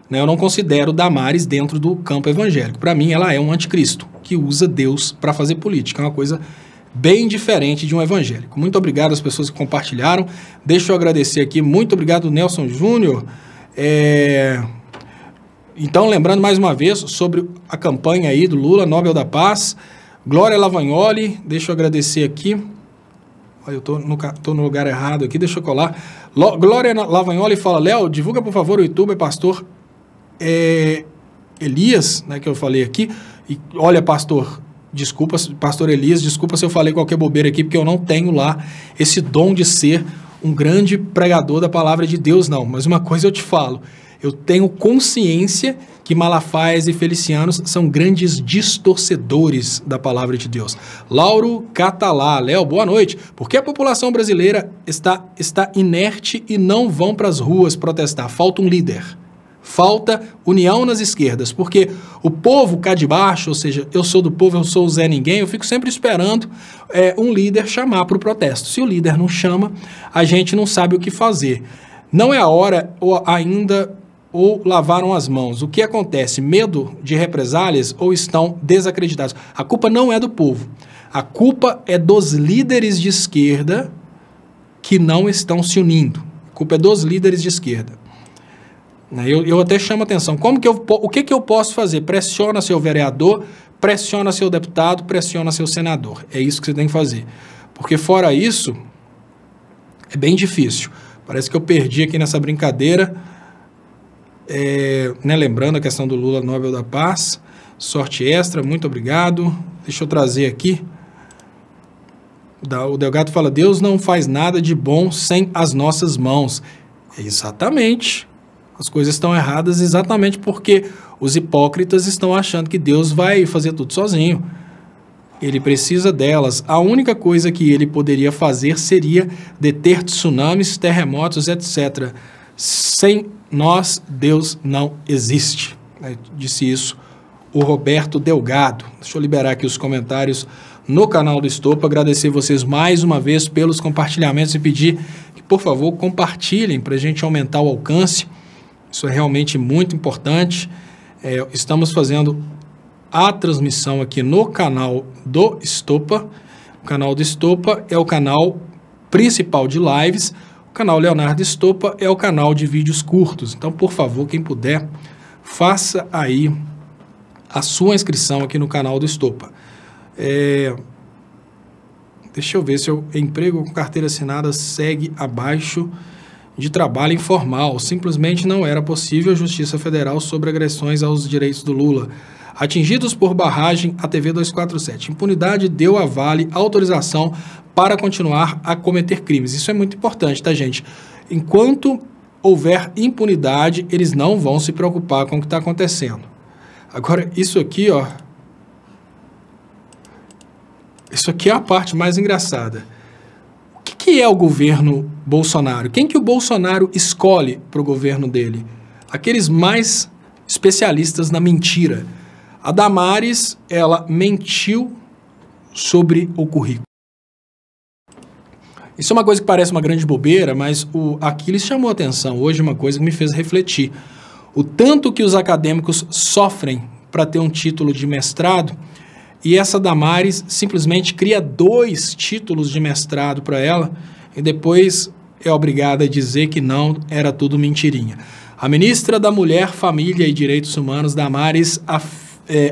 né, eu não considero Damares dentro do campo evangélico. Para mim, ela é um anticristo que usa Deus para fazer política. É uma coisa bem diferente de um evangélico. Muito obrigado às pessoas que compartilharam. Deixa eu agradecer aqui. Muito obrigado, Nelson Júnior. Então, lembrando mais uma vez sobre a campanha aí do Lula, Nobel da Paz. Glória Lavagnoli, deixa eu agradecer aqui. Olha, eu tô no lugar errado aqui, deixa eu colar. Glória Lavagnoli fala, Léo, divulga por favor o YouTube, pastor Elias, né, que eu falei aqui. E olha, pastor Elias, desculpa se eu falei qualquer bobeira aqui, porque eu não tenho lá esse dom de ser um grande pregador da palavra de Deus, não. Mas uma coisa eu te falo, eu tenho consciência que Malafaia e Felicianos são grandes distorcedores da palavra de Deus. Lauro Catalá, Léo, boa noite. Por que a população brasileira está inerte e não vão para as ruas protestar? Falta um líder. Falta união nas esquerdas, porque o povo cá de baixo, ou seja, eu sou do povo, eu sou o Zé Ninguém, eu fico sempre esperando um líder chamar para o protesto. Se o líder não chama, a gente não sabe o que fazer. Não é a hora ou lavaram as mãos. O que acontece? Medo de represálias ou estão desacreditados? A culpa não é do povo. A culpa é dos líderes de esquerda que não estão se unindo. A culpa é dos líderes de esquerda. Eu até chamo a atenção. O que eu posso fazer? Pressiona seu vereador, pressiona seu deputado, pressiona seu senador. É isso que você tem que fazer. Porque fora isso, é bem difícil. Parece que eu perdi aqui nessa brincadeira. Lembrando a questão do Lula Nobel da Paz. Sorte extra, muito obrigado. Deixa eu trazer aqui. O Delgado fala, Deus não faz nada de bom sem as nossas mãos. Exatamente. As coisas estão erradas exatamente porque os hipócritas estão achando que Deus vai fazer tudo sozinho. Ele precisa delas. A única coisa que ele poderia fazer seria deter tsunamis, terremotos, etc. Sem nós, Deus não existe. Disse isso o Roberto Delgado. Deixa eu liberar aqui os comentários no canal do Estopa. Agradecer vocês mais uma vez pelos compartilhamentos e pedir que, por favor, compartilhem para a gente aumentar o alcance. Isso é realmente muito importante. Estamos fazendo a transmissão aqui no canal do Estopa. O canal do Estopa é o canal principal de lives. O canal Leonardo Estopa é o canal de vídeos curtos. Então, por favor, quem puder, faça aí a sua inscrição aqui no canal do Estopa. Deixa eu ver se o emprego com carteira assinada segue abaixo de trabalho informal. Simplesmente não era possível. Justiça Federal sobre agressões aos direitos do Lula. Atingidos por barragem, a TV 247. Impunidade deu a Vale autorização para continuar a cometer crimes. Isso é muito importante, tá, gente? Enquanto houver impunidade, eles não vão se preocupar com o que está acontecendo. Agora, isso aqui, ó. Isso aqui é a parte mais engraçada. O que é o governo Bolsonaro? Quem que o Bolsonaro escolhe para o governo dele? Aqueles mais especialistas na mentira. A Damares, ela mentiu sobre o currículo. Isso é uma coisa que parece uma grande bobeira, mas o Aquiles chamou a atenção hoje, uma coisa que me fez refletir. O tanto que os acadêmicos sofrem para ter um título de mestrado, e essa Damares simplesmente cria 2 títulos de mestrado para ela e depois é obrigada a dizer que não, era tudo mentirinha. A ministra da Mulher, Família e Direitos Humanos, Damares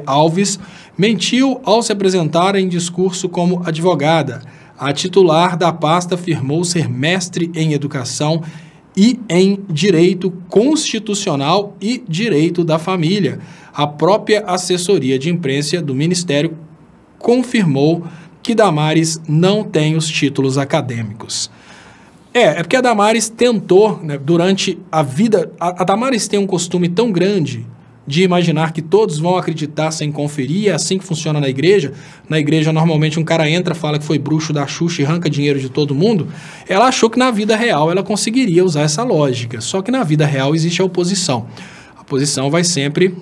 Alves, mentiu ao se apresentar em discurso como advogada. A titular da pasta afirmou ser mestre em educação e em direito constitucional e direito da família. A própria assessoria de imprensa do Ministério confirmou que Damares não tem os títulos acadêmicos. É porque a Damares tentou, né, durante a vida... A Damares tem um costume tão grande de imaginar que todos vão acreditar sem conferir, é assim que funciona na igreja. Na igreja, normalmente, um cara entra, fala que foi bruxo da Xuxa e arranca dinheiro de todo mundo. Ela achou que na vida real ela conseguiria usar essa lógica, só que na vida real existe a oposição. A oposição vai sempre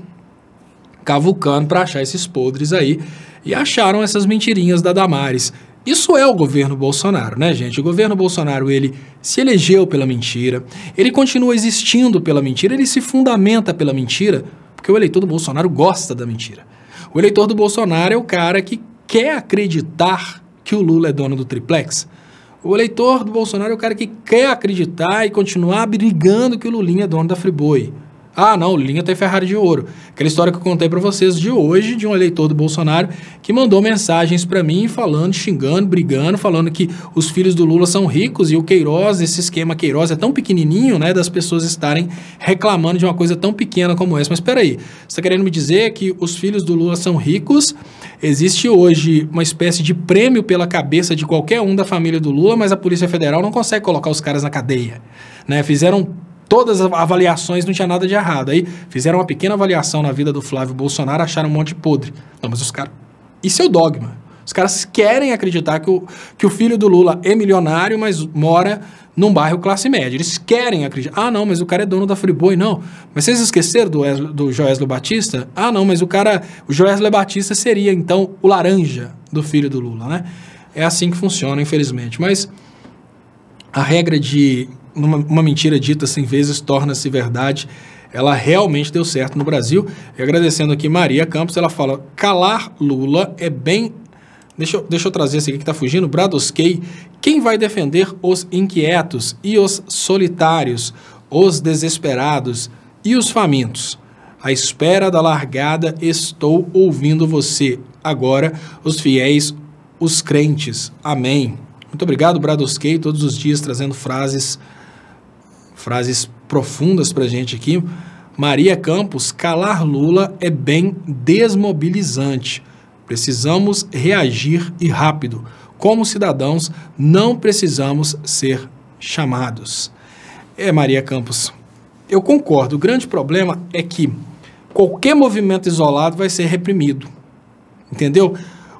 cavucando para achar esses podres aí, e acharam essas mentirinhas da Damares. Isso é o governo Bolsonaro, né, gente? O governo Bolsonaro, ele se elegeu pela mentira, ele continua existindo pela mentira, ele se fundamenta pela mentira, porque o eleitor do Bolsonaro gosta da mentira. O eleitor do Bolsonaro é o cara que quer acreditar que o Lula é dono do triplex. O eleitor do Bolsonaro é o cara que quer acreditar e continuar brigando que o Lulinha é dono da Friboi. Ah, não, o Lulinha tem Ferrari de ouro. Aquela história que eu contei para vocês de hoje, de um eleitor do Bolsonaro que mandou mensagens para mim falando, xingando, brigando, falando que os filhos do Lula são ricos e o Queiroz, esse esquema Queiroz é tão pequenininho, né, das pessoas estarem reclamando de uma coisa tão pequena como essa. Mas espera aí, você está querendo me dizer que os filhos do Lula são ricos? Existe hoje uma espécie de prêmio pela cabeça de qualquer um da família do Lula, mas a Polícia Federal não consegue colocar os caras na cadeia, né? Fizeram todas as avaliações, não tinha nada de errado. Aí fizeram uma pequena avaliação na vida do Flávio Bolsonaro, acharam um monte de podre. Não, mas os caras... Isso é o dogma. Os caras querem acreditar que o filho do Lula é milionário, mas mora num bairro classe média. Eles querem acreditar. Ah, não, mas o cara é dono da Friboi. Não. Mas vocês esqueceram do Joesley Batista? Ah, não, mas o Joesley Batista seria, então, o laranja do filho do Lula, né? É assim que funciona, infelizmente. Mas a regra de... Uma mentira dita 100 vezes torna-se verdade. Ela realmente deu certo no Brasil. E agradecendo aqui Maria Campos, ela fala: calar Lula é bem... Deixa eu trazer esse aqui que está fugindo. Bradosquei. Quem vai defender os inquietos e os solitários, os desesperados e os famintos? À espera da largada, estou ouvindo você. Agora, os fiéis, os crentes. Amém. Muito obrigado, Bradosquei, todos os dias trazendo frases profundas para a gente aqui. Maria Campos, calar Lula é bem desmobilizante. Precisamos reagir e rápido. Como cidadãos, não precisamos ser chamados. Maria Campos, eu concordo. O grande problema é que qualquer movimento isolado vai ser reprimido. Entendeu?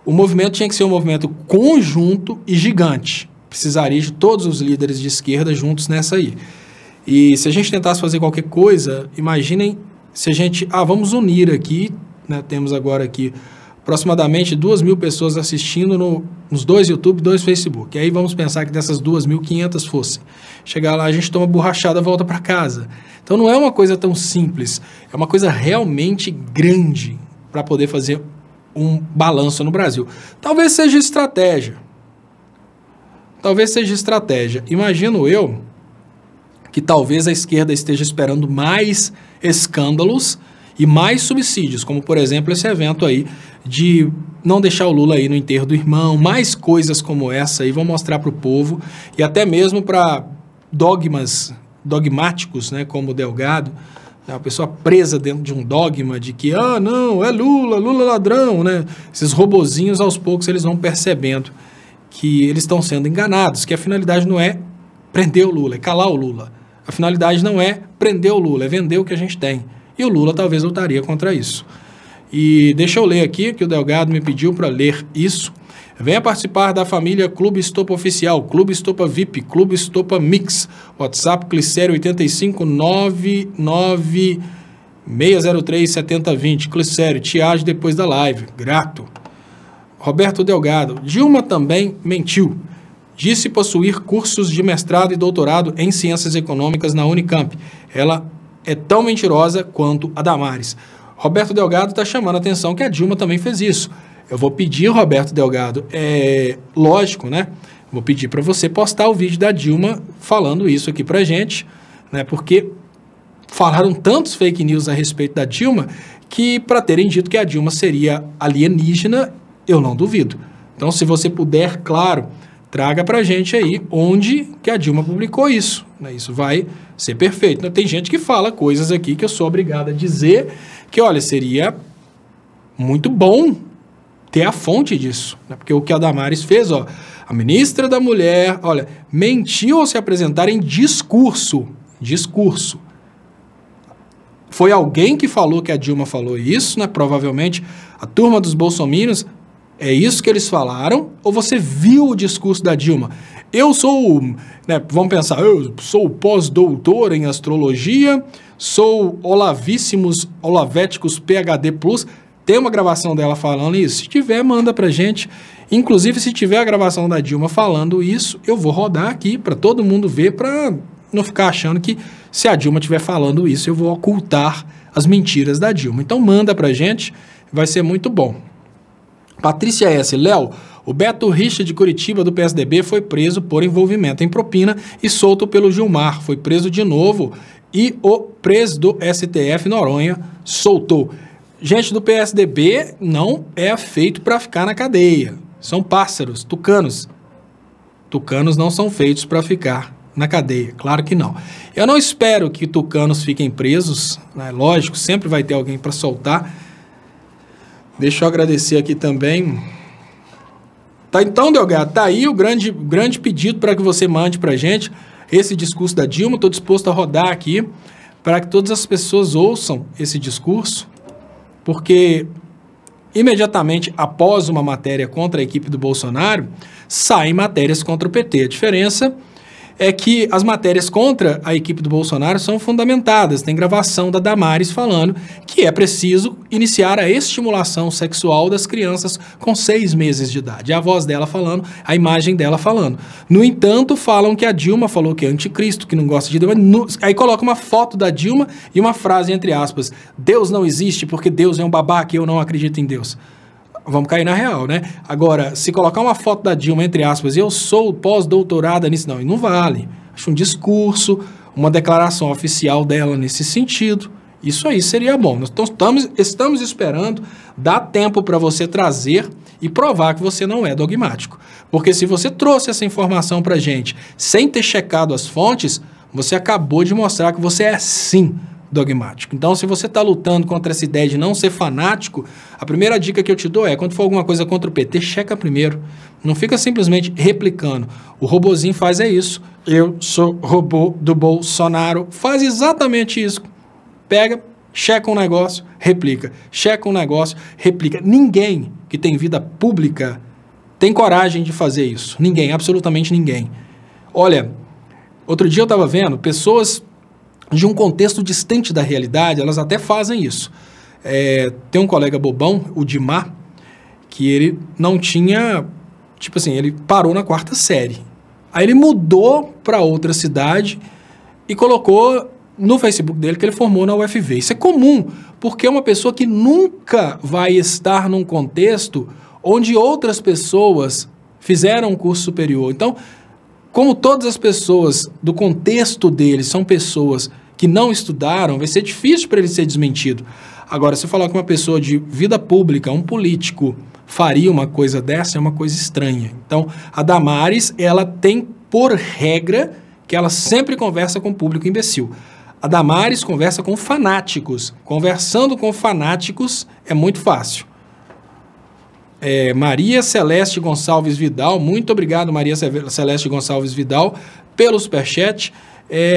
O movimento tinha que ser um movimento conjunto e gigante. Precisaria de todos os líderes de esquerda juntos nessa aí. E se a gente tentasse fazer qualquer coisa, imaginem se a gente... vamos unir aqui, né? Temos agora aqui aproximadamente 2.000 pessoas assistindo nos 2 YouTube, 2 Facebook. E aí vamos pensar que dessas 2.500 fossem. Chegar lá, a gente toma borrachada e volta para casa. Então não é uma coisa tão simples, é uma coisa realmente grande para poder fazer um balanço no Brasil. Talvez seja estratégia. Imagino eu que talvez a esquerda esteja esperando mais escândalos e mais subsídios, como, por exemplo, esse evento aí de não deixar o Lula aí no enterro do irmão, mais coisas como essa aí vão mostrar para o povo e até mesmo para dogmáticos, né, como o Delgado, a pessoa presa dentro de um dogma de que, não, é Lula ladrão, né? Esses robozinhos, aos poucos, eles vão percebendo que eles estão sendo enganados, que a finalidade não é prender o Lula, é calar o Lula. A finalidade não é prender o Lula, é vender o que a gente tem. E o Lula talvez lutaria contra isso. E deixa eu ler aqui, que o Delgado me pediu para ler isso. Venha participar da família Clube Estopa Oficial, Clube Estopa VIP, Clube Estopa Mix. WhatsApp Clicério 85996037020. Clicério, te age depois da live. Grato. Roberto Delgado. Dilma também mentiu. Disse possuir cursos de mestrado e doutorado em Ciências Econômicas na Unicamp. Ela é tão mentirosa quanto a Damares. Roberto Delgado está chamando a atenção que a Dilma também fez isso. Eu vou pedir, Roberto Delgado, lógico, né? Vou pedir para você postar o vídeo da Dilma falando isso aqui para a gente, né? Porque falaram tantos fake news a respeito da Dilma que, para terem dito que a Dilma seria alienígena, eu não duvido. Então, se você puder, claro, traga para a gente aí onde que a Dilma publicou isso, né? Isso vai ser perfeito. Então, tem gente que fala coisas aqui que eu sou obrigado a dizer que, olha, seria muito bom ter a fonte disso, né? Porque o que a Damares fez, a ministra da Mulher, olha, mentiu ao se apresentar em discurso. Foi alguém que falou que a Dilma falou isso, né? Provavelmente a turma dos bolsominions, é isso que eles falaram, ou você viu o discurso da Dilma? Eu sou, né, vamos pensar, eu sou pós-doutor em astrologia, sou olavéticos PhD+, tem uma gravação dela falando isso? Se tiver, manda pra gente. Inclusive, se tiver a gravação da Dilma falando isso, eu vou rodar aqui para todo mundo ver, para não ficar achando que se a Dilma estiver falando isso, eu vou ocultar as mentiras da Dilma. Então, manda pra gente, vai ser muito bom. Patrícia S. Léo, o Beto Richa de Curitiba, do PSDB, foi preso por envolvimento em propina e solto pelo Gilmar. Foi preso de novo e o preso do STF Noronha soltou. Gente do PSDB não é feito para ficar na cadeia. São pássaros, tucanos. Tucanos não são feitos para ficar na cadeia, claro que não. Eu não espero que tucanos fiquem presos, né? Lógico, sempre vai ter alguém para soltar. Deixa eu agradecer aqui também. Tá, então, Delgado, tá aí o grande pedido para que você mande para a gente esse discurso da Dilma. Estou disposto a rodar aqui para que todas as pessoas ouçam esse discurso, porque imediatamente após uma matéria contra a equipe do Bolsonaro, saem matérias contra o PT. A diferença é que as matérias contra a equipe do Bolsonaro são fundamentadas. Tem gravação da Damares falando que é preciso iniciar a estimulação sexual das crianças com 6 meses de idade. É a voz dela falando, a imagem dela falando. No entanto, falam que a Dilma falou que é anticristo, que não gosta de Deus. Aí coloca uma foto da Dilma e uma frase entre aspas: Deus não existe porque Deus é um babaca e eu não acredito em Deus. Vamos cair na real, né? Agora, se colocar uma foto da Dilma, entre aspas, e eu sou pós-doutorada nisso, não vale. Acho um discurso, uma declaração oficial dela nesse sentido. Isso aí seria bom. Nós estamos esperando, dá tempo para você trazer e provar que você não é dogmático. Porque se você trouxe essa informação para a gente sem ter checado as fontes, você acabou de mostrar que você é sim dogmático. Então, se você está lutando contra essa ideia de não ser fanático, a primeira dica que eu te dou é, quando for alguma coisa contra o PT, checa primeiro. Não fica simplesmente replicando. O robozinho faz isso. Eu sou robô do Bolsonaro. Faz exatamente isso. Pega, checa um negócio, replica. Checa um negócio, replica. Ninguém que tem vida pública tem coragem de fazer isso. Ninguém, absolutamente ninguém. Olha, outro dia eu estava vendo pessoas de um contexto distante da realidade, elas até fazem isso. Tem um colega bobão, o Dimar, que ele não tinha, tipo assim, ele parou na 4ª série. Aí ele mudou para outra cidade e colocou no Facebook dele que ele formou na UFV. Isso é comum, porque é uma pessoa que nunca vai estar num contexto onde outras pessoas fizeram um curso superior. Então, como todas as pessoas do contexto dele são pessoas que não estudaram, vai ser difícil para ele ser desmentido. Agora, se eu falar que uma pessoa de vida pública, um político, faria uma coisa dessa, é uma coisa estranha. Então, a Damares, ela tem por regra que ela sempre conversa com o público imbecil. A Damares conversa com fanáticos. Conversando com fanáticos é muito fácil. Maria Celeste Gonçalves Vidal, muito obrigado, Maria Celeste Gonçalves Vidal, pelo superchat.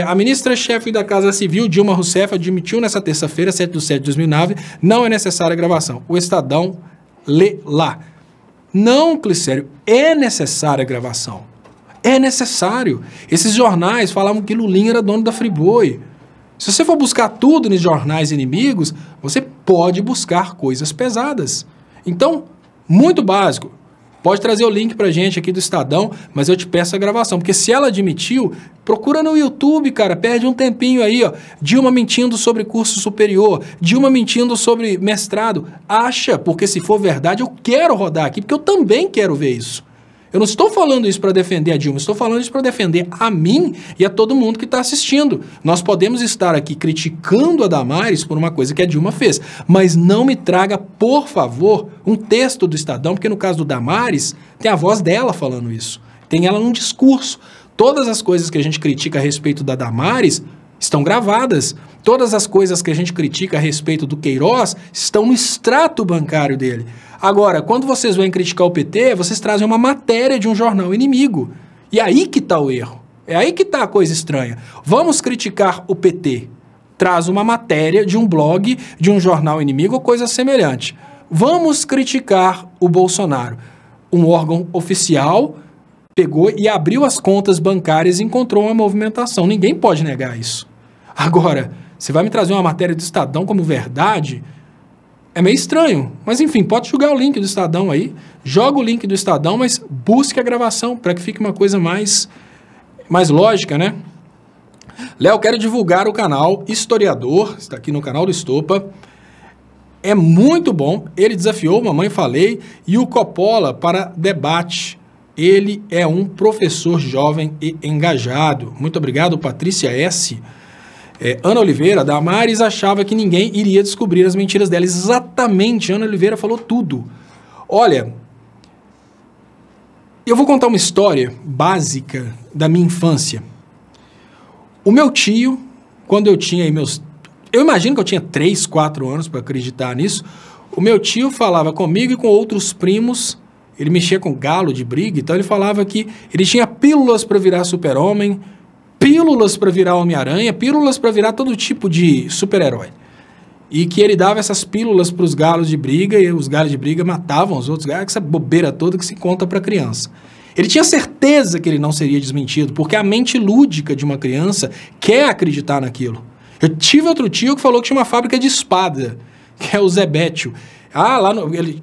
A ministra-chefe da Casa Civil, Dilma Rousseff, admitiu nessa terça-feira, 7/7/2009, não é necessária a gravação. O Estadão lê lá. Não, Clicério, é necessária a gravação. É necessário. Esses jornais falavam que Lulinha era dono da Friboi. Se você for buscar tudo nos jornais inimigos, você pode buscar coisas pesadas. Então, muito básico. Pode trazer o link pra gente aqui do Estadão, mas eu te peço a gravação, porque se ela admitiu, procura no YouTube, cara, perde um tempinho aí, ó. Dilma mentindo sobre curso superior, Dilma mentindo sobre mestrado. Acha, porque se for verdade, eu quero rodar aqui, porque eu também quero ver isso. Eu não estou falando isso para defender a Dilma, estou falando isso para defender a mim e a todo mundo que está assistindo. Nós podemos estar aqui criticando a Damares por uma coisa que a Dilma fez, mas não me traga, por favor, um texto do Estadão, porque no caso do Damares, tem a voz dela falando isso. Tem ela num discurso. Todas as coisas que a gente critica a respeito da Damares estão gravadas. Todas as coisas que a gente critica a respeito do Queiroz estão no extrato bancário dele. Agora, quando vocês vêm criticar o PT, vocês trazem uma matéria de um jornal inimigo. E aí que está o erro. É aí que está a coisa estranha. Vamos criticar o PT. Traz uma matéria de um blog, de um jornal inimigo ou coisa semelhante. Vamos criticar o Bolsonaro. Um órgão oficial pegou e abriu as contas bancárias e encontrou uma movimentação. Ninguém pode negar isso. Agora, você vai me trazer uma matéria do Estadão como verdade? É meio estranho, mas enfim, pode jogar o link do Estadão aí, joga o link do Estadão, mas busque a gravação para que fique uma coisa mais lógica, né? Léo, quero divulgar o canal Historiador, está aqui no canal do Estopa, é muito bom, ele desafiou Mamãe Falei e o Coppola para debate. Ele é um professor jovem e engajado. Muito obrigado, Patrícia S. Ana Oliveira, Damares achava que ninguém iria descobrir as mentiras dela. Exatamente, Ana Oliveira falou tudo. Olha, eu vou contar uma história básica da minha infância. O meu tio, quando eu tinha aí eu imagino que eu tinha 3, 4 anos para acreditar nisso, o meu tio falava comigo e com outros primos, ele mexia com galo de briga, então ele falava que ele tinha pílulas para virar super-homem, pílulas para virar Homem-Aranha, pílulas para virar todo tipo de super-herói. E que ele dava essas pílulas para os galos de briga e os galos de briga matavam os outros galos, essa bobeira toda que se conta para criança. Ele tinha certeza que ele não seria desmentido, porque a mente lúdica de uma criança quer acreditar naquilo. Eu tive outro tio que falou que tinha uma fábrica de espada, que é o Zé Bétio.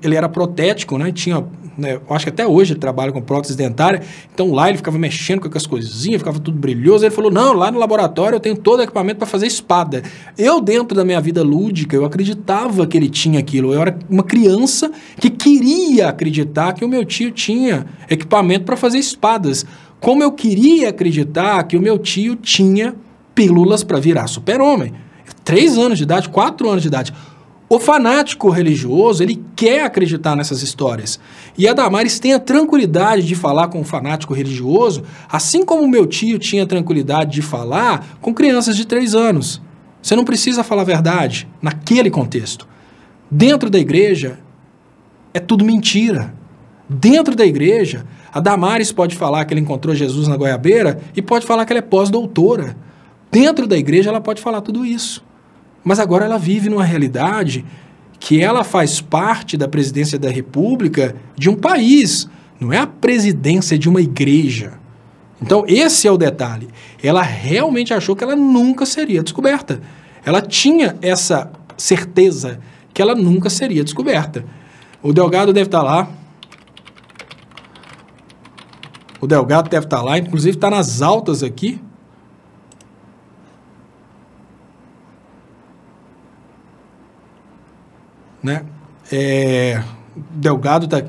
Ele era protético, né? Tinha, né? Eu acho que até hoje ele trabalha com prótese dentária. Então lá ele ficava mexendo com aquelas coisinhas, ficava tudo brilhoso. Ele falou, não, lá no laboratório eu tenho todo o equipamento para fazer espada. Eu, dentro da minha vida lúdica, eu acreditava que ele tinha aquilo. Eu era uma criança que queria acreditar que o meu tio tinha equipamento para fazer espadas. Como eu queria acreditar que o meu tio tinha pílulas para virar super-homem. 3 anos de idade, 4 anos de idade. O fanático religioso, ele quer acreditar nessas histórias. E a Damares tem a tranquilidade de falar com o fanático religioso, assim como o meu tio tinha a tranquilidade de falar com crianças de 3 anos. Você não precisa falar a verdade naquele contexto. Dentro da igreja, é tudo mentira. Dentro da igreja, a Damares pode falar que ela encontrou Jesus na goiabeira e pode falar que ela é pós-doutora. Dentro da igreja, ela pode falar tudo isso. Mas agora ela vive numa realidade que ela faz parte da presidência da República de um país, não é a presidência de uma igreja. Então, esse é o detalhe. Ela realmente achou que ela nunca seria descoberta. Ela tinha essa certeza que ela nunca seria descoberta. O Delgado deve estar lá. O Delgado deve estar lá, inclusive está nas altas aqui. Né? Delgado tá.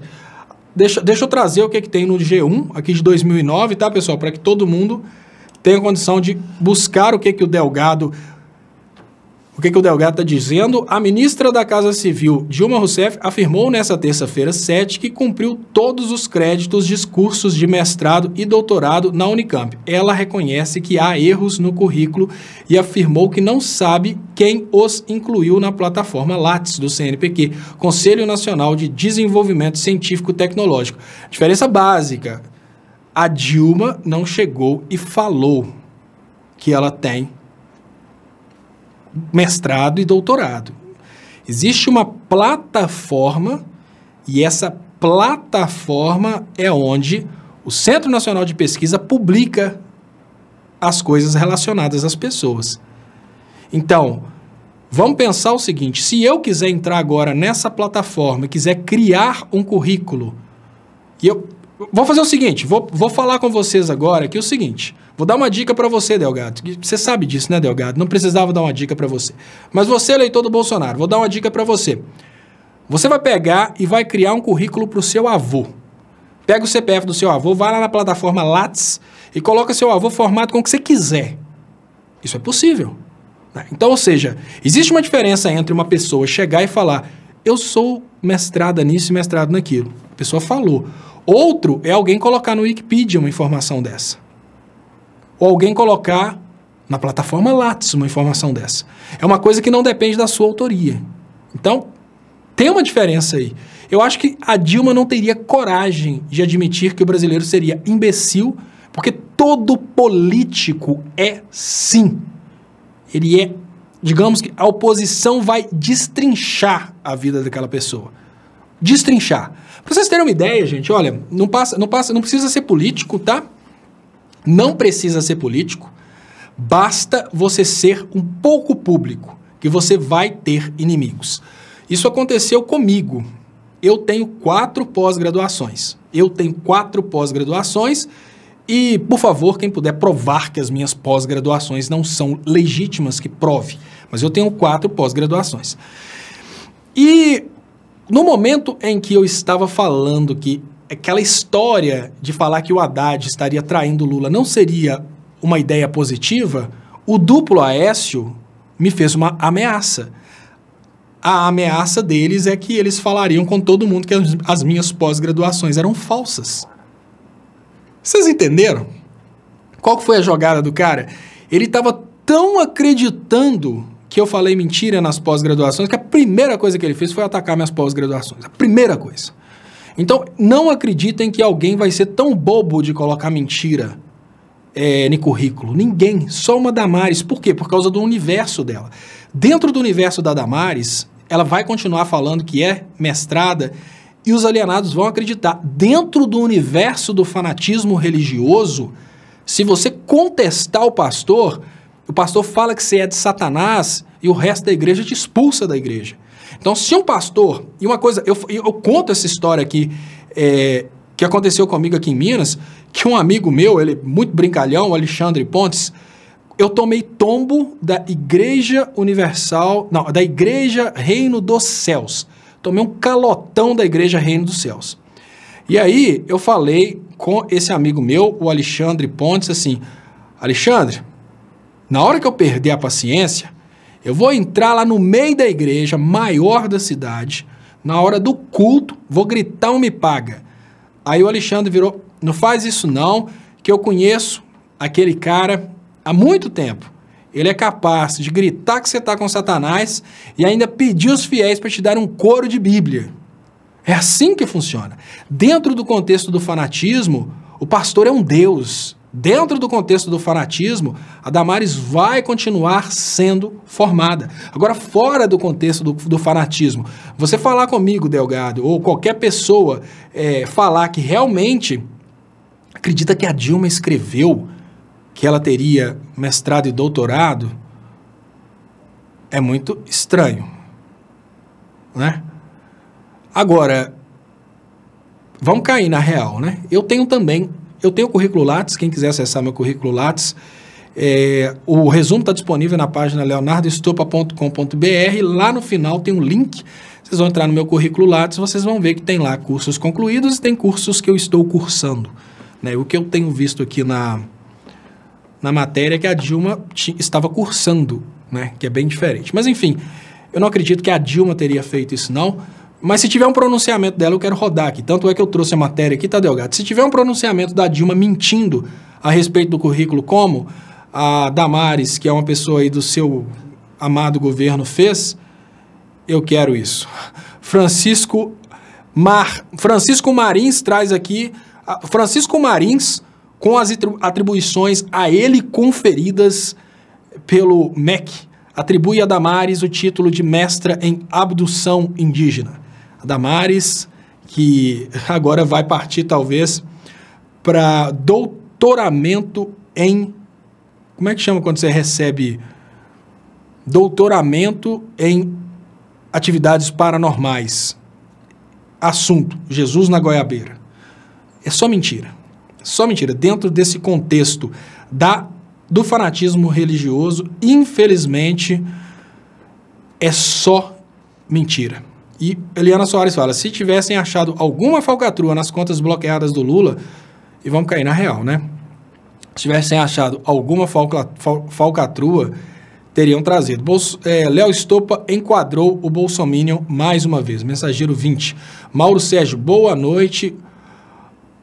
Deixa eu trazer o que tem no G1 aqui de 2009, tá, pessoal? Para que todo mundo tenha condição de buscar o que o Delgado está dizendo. A ministra da Casa Civil, Dilma Rousseff, afirmou nessa terça-feira 7 que cumpriu todos os créditos de cursos de mestrado e doutorado na Unicamp. Ela reconhece que há erros no currículo e afirmou que não sabe quem os incluiu na plataforma Lattes do CNPq, Conselho Nacional de Desenvolvimento Científico e Tecnológico. Diferença básica: a Dilma não chegou e falou que ela tem mestrado e doutorado. Existe uma plataforma e essa plataforma é onde o Centro Nacional de Pesquisa publica as coisas relacionadas às pessoas. Então, vamos pensar o seguinte: se eu quiser entrar agora nessa plataforma e quiser criar um currículo, e eu vou fazer o seguinte, vou falar com vocês agora aqui o seguinte, vou dar uma dica para você, Delgado. Você sabe disso, né, Delgado? Não precisava dar uma dica para você. Mas você, eleitor do Bolsonaro, vou dar uma dica para você. Você vai pegar e vai criar um currículo para o seu avô. Pega o CPF do seu avô, vai lá na plataforma Lattes e coloca seu avô formado com o que você quiser. Isso é possível. Então, ou seja, existe uma diferença entre uma pessoa chegar e falar: eu sou mestrada nisso e mestrado naquilo. A pessoa falou. Outro é alguém colocar no Wikipedia uma informação dessa. Ou alguém colocar na plataforma Lattes uma informação dessa. É uma coisa que não depende da sua autoria. Então, tem uma diferença aí. Eu acho que a Dilma não teria coragem de admitir que o brasileiro seria imbecil, porque todo político é sim. Ele é, digamos que a oposição vai destrinchar a vida daquela pessoa. Destrinchar. Para vocês terem uma ideia, gente, olha, não precisa ser político, tá? Não precisa ser político. Basta você ser um pouco público, que você vai ter inimigos. Isso aconteceu comigo. Eu tenho 4 pós-graduações. E, por favor, quem puder provar que as minhas pós-graduações não são legítimas, que prove. Mas eu tenho 4 pós-graduações. E no momento em que eu estava falando que aquela história de falar que o Haddad estaria traindo o Lula não seria uma ideia positiva, O duplo Aécio me fez uma ameaça. A ameaça deles é que eles falariam com todo mundo que as minhas pós-graduações eram falsas. Vocês entenderam? Qual que foi a jogada do cara? Ele estava tão acreditando que eu falei mentira nas pós-graduações que a primeira coisa que ele fez foi atacar minhas pós-graduações. A primeira coisa. Então, não acreditem que alguém vai ser tão bobo de colocar mentira no currículo. Ninguém. Só uma Damares. Por quê? Por causa do universo dela. Dentro do universo da Damares, ela vai continuar falando que é mestrada e os alienados vão acreditar. Dentro do universo do fanatismo religioso, se você contestar o pastor fala que você é de Satanás e o resto da igreja te expulsa da igreja. Então, se um pastor... E uma coisa, eu conto essa história aqui, que aconteceu comigo aqui em Minas, que um amigo meu, ele muito brincalhão, o Alexandre Pontes, eu tomei tombo da Igreja Universal... Não, da Igreja Reino dos Céus. Tomei um calotão da Igreja Reino dos Céus. E aí, eu falei com esse amigo meu, o Alexandre Pontes, assim, Alexandre, na hora que eu perder a paciência, eu vou entrar lá no meio da igreja maior da cidade, na hora do culto, vou gritar um me paga. Aí o Alexandre virou, não faz isso não, que eu conheço aquele cara há muito tempo. Ele é capaz de gritar que você está com Satanás e ainda pedir os fiéis para te dar um coro de Bíblia. É assim que funciona. Dentro do contexto do fanatismo, o pastor é um Deus. Dentro do contexto do fanatismo, a Damares vai continuar sendo formada. Agora, fora do contexto do fanatismo, você falar comigo, Delgado, ou qualquer pessoa falar que realmente acredita que a Dilma escreveu que ela teria mestrado e doutorado, é muito estranho, né? Agora, vamos cair na real, né? Eu tenho o currículo Lattes, quem quiser acessar meu currículo Lattes, o resumo está disponível na página leonardoestopa.com.br, lá no final tem um link, vocês vão entrar no meu currículo Lattes, vocês vão ver que tem lá cursos concluídos e tem cursos que eu estou cursando, né? O que eu tenho visto aqui na matéria é que a Dilma estava cursando, né? Que é bem diferente. Mas enfim, eu não acredito que a Dilma teria feito isso não, mas se tiver um pronunciamento dela, eu quero rodar aqui. Tanto é que eu trouxe a matéria aqui, tá, Delgado? Se tiver um pronunciamento da Dilma mentindo a respeito do currículo, como a Damares, que é uma pessoa aí do seu amado governo, fez, eu quero isso. Francisco Marins traz aqui... Francisco Marins, com as atribuições a ele conferidas pelo MEC, atribui a Damares o título de mestra em abdução indígena. A Damares, que agora vai partir, talvez, para doutoramento em... Como é que chama quando você recebe doutoramento em atividades paranormais? Assunto, Jesus na goiabeira. É só mentira. É só mentira. Dentro desse contexto do fanatismo religioso, infelizmente, é só mentira. E Eliana Soares fala, se tivessem achado alguma falcatrua nas contas bloqueadas do Lula, e vamos cair na real, né? Se tivessem achado alguma falcatrua, teriam trazido. Léo Estopa enquadrou o Bolsominion mais uma vez. Mensageiro 20. Mauro Sérgio, boa noite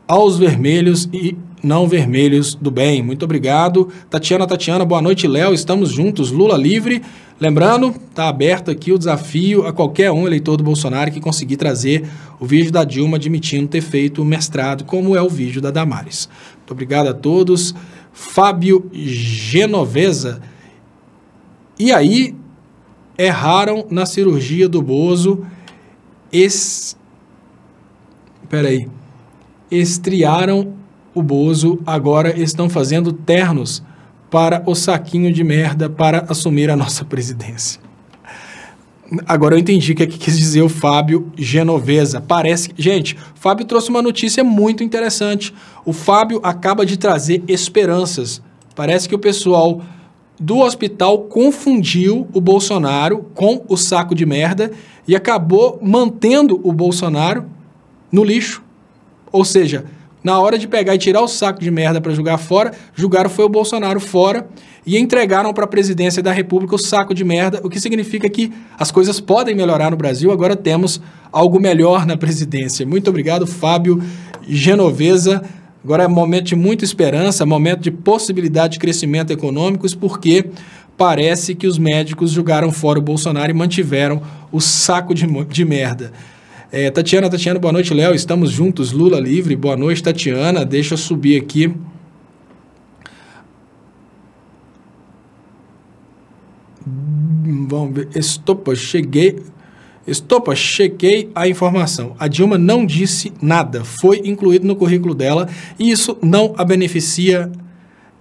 aos vermelhos e não vermelhos do bem. Muito obrigado. Tatiana, boa noite, Léo. Estamos juntos. Lula livre. Lembrando, está aberto aqui o desafio a qualquer um eleitor do Bolsonaro que conseguir trazer o vídeo da Dilma admitindo ter feito o mestrado, como é o vídeo da Damares. Muito obrigado a todos. Fábio Genovesa. E aí, erraram na cirurgia do Bozo. Estriaram o Bozo, agora estão fazendo ternos para o saquinho de merda para assumir a nossa presidência. Agora eu entendi o que quis dizer o Fábio Genovesa. Parece... Gente, o Fábio trouxe uma notícia muito interessante. O Fábio acaba de trazer esperanças. Parece que o pessoal do hospital confundiu o Bolsonaro com o saco de merda e acabou mantendo o Bolsonaro no lixo. Ou seja, na hora de pegar e tirar o saco de merda para jogar fora, julgaram foi o Bolsonaro fora e entregaram para a presidência da República o saco de merda, o que significa que as coisas podem melhorar no Brasil, agora temos algo melhor na presidência. Muito obrigado, Fábio Genovesa. Agora é momento de muita esperança, momento de possibilidade de crescimento econômico, porque parece que os médicos jogaram fora o Bolsonaro e mantiveram o saco de merda. Tatiana, boa noite, Léo, estamos juntos, Lula livre, boa noite, Tatiana, deixa eu subir aqui. Vamos ver, chequei a informação. A Dilma não disse nada, foi incluído no currículo dela e isso não a beneficia,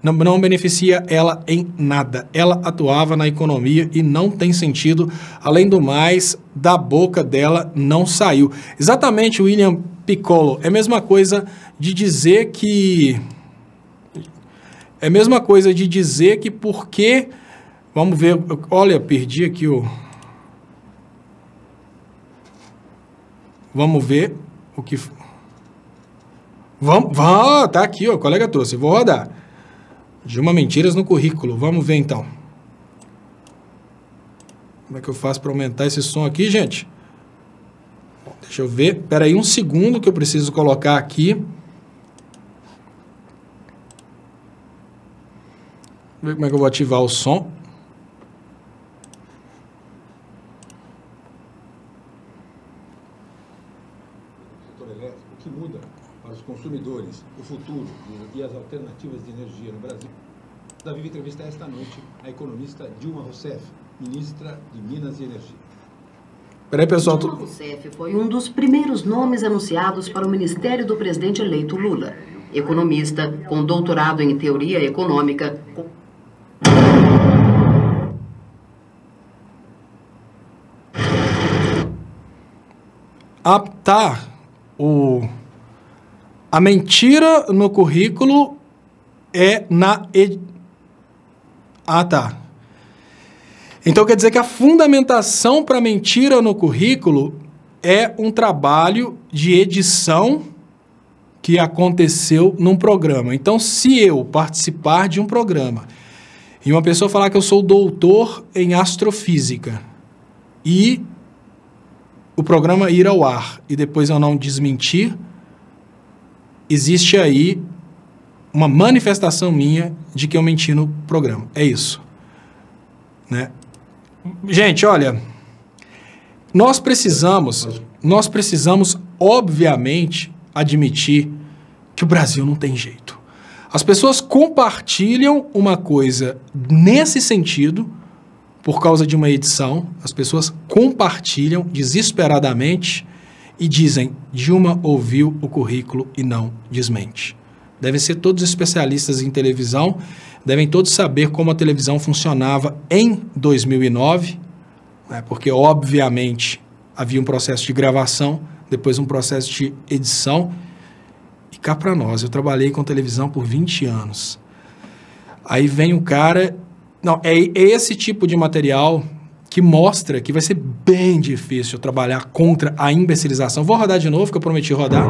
não beneficia ela em nada. Ela atuava na economia e não tem sentido. Além do mais, da boca dela não saiu. Exatamente, William Piccolo. É a mesma coisa de dizer que... porque... Vamos ver... Olha, perdi aqui o... Vamos ver o que... Tá aqui, ó, o colega trouxe. Vou rodar. Dilma mentiras no currículo. Vamos ver, então. Como é que eu faço para aumentar esse som aqui, gente? Deixa eu ver. Espera aí um segundo que eu preciso colocar aqui. Ver como é que eu vou ativar o som. O que muda para os consumidores, o futuro e as alternativas de energia no Brasil. Davi vai entrevistar esta noite a economista Dilma Rousseff, ministra de Minas e Energia. Peraí, pessoal. Dilma Rousseff foi um dos primeiros nomes anunciados para o ministério do presidente eleito Lula. Economista, com doutorado em teoria econômica. A mentira no currículo é na... tá. Então quer dizer que a fundamentação para mentira no currículo é um trabalho de edição que aconteceu num programa. Então, se eu participar de um programa e uma pessoa falar que eu sou doutor em astrofísica e o programa ir ao ar e depois eu não desmentir, existe aí uma manifestação minha de que eu menti no programa. É isso. Né? Gente, olha, nós precisamos, obviamente, admitir que o Brasil não tem jeito. As pessoas compartilham uma coisa nesse sentido, por causa de uma edição, as pessoas compartilham desesperadamente e dizem, Dilma ouviu o currículo e não desmente. Devem ser todos especialistas em televisão, devem todos saber como a televisão funcionava em 2009, né, porque, obviamente, havia um processo de gravação, depois um processo de edição, e cá para nós, eu trabalhei com televisão por 20 anos. Aí vem um cara... Não, é esse tipo de material que mostra que vai ser bem difícil trabalhar contra a imbecilização. Vou rodar de novo, que eu prometi rodar.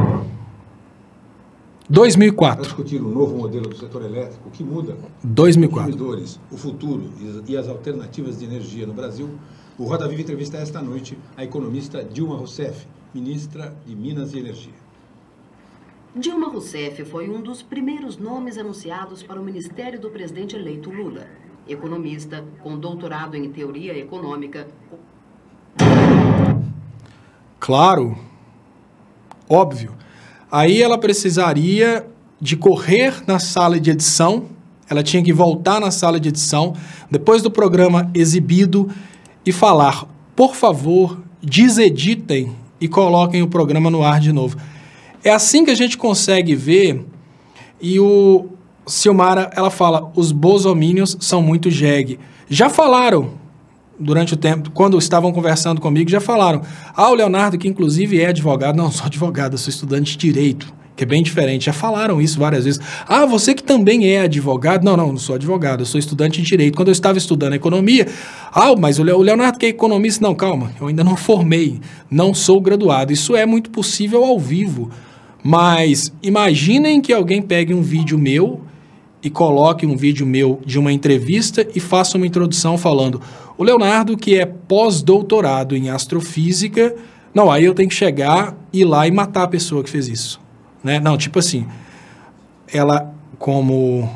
2004. Para discutir o novo modelo do setor elétrico, que muda 2004. Os consumidores, o futuro e as alternativas de energia no Brasil, o Roda Viva entrevista esta noite a economista Dilma Rousseff, ministra de Minas e Energia. Dilma Rousseff foi um dos primeiros nomes anunciados para o ministério do presidente eleito Lula. Economista, com doutorado em teoria econômica. Claro, óbvio. Aí ela precisaria de correr na sala de edição, ela tinha que voltar na sala de edição, depois do programa exibido, e falar, por favor, deseditem e coloquem o programa no ar de novo. É assim que a gente consegue ver, e o Silmara, ela fala, os bolsominions são muito jegue. Já falaram, durante o tempo, quando estavam conversando comigo, já falaram. Ah, o Leonardo, que inclusive é advogado. Não, sou advogado, eu sou estudante de direito, que é bem diferente. Já falaram isso várias vezes. Ah, você que também é advogado. Não, não sou advogado, eu sou estudante de direito. Quando eu estava estudando economia, mas o Leonardo que é economista. Não, calma, eu ainda não formei, não sou graduado. Isso é muito possível ao vivo. Mas imaginem que alguém pegue um vídeo meu e coloque um vídeo meu de uma entrevista e faça uma introdução falando: o Leonardo, que é pós-doutorado em astrofísica, não, aí eu tenho que chegar, ir lá e matar a pessoa que fez isso, né? Não, tipo assim, ela, como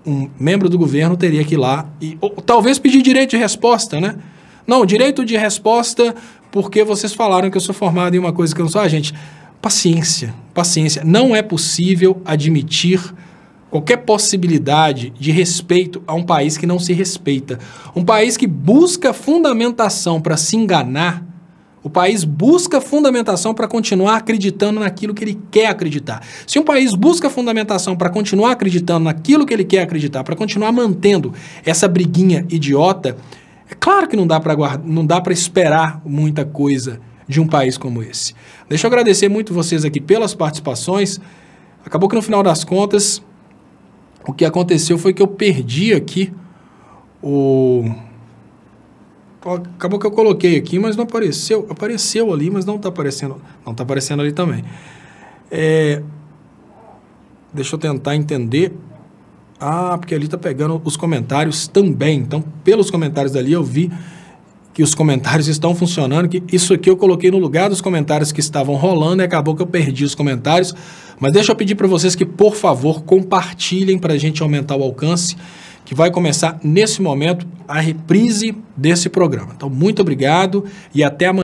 um membro do governo, teria que ir lá e ou, talvez pedir direito de resposta, né? Não, direito de resposta porque vocês falaram que eu sou formado em uma coisa que eu não sou. Ah, gente, paciência, paciência. Não é possível admitir qualquer possibilidade de respeito a um país que não se respeita. Um país que busca fundamentação para se enganar, o país busca fundamentação para continuar acreditando naquilo que ele quer acreditar. Se um país busca fundamentação para continuar acreditando naquilo que ele quer acreditar, para continuar mantendo essa briguinha idiota, é claro que não dá para esperar muita coisa de um país como esse. Deixa eu agradecer muito vocês aqui pelas participações. Acabou que no final das contas, o que aconteceu foi que eu perdi aqui acabou que eu coloquei aqui, mas não apareceu. Apareceu ali, mas não está aparecendo. Não está aparecendo ali também. Deixa eu tentar entender. Ah, porque ali está pegando os comentários também. Então, pelos comentários dali, eu vi que os comentários estão funcionando, que isso aqui eu coloquei no lugar dos comentários que estavam rolando e acabou que eu perdi os comentários. Mas deixa eu pedir para vocês que, por favor, compartilhem para a gente aumentar o alcance, que vai começar nesse momento a reprise desse programa. Então, muito obrigado e até amanhã.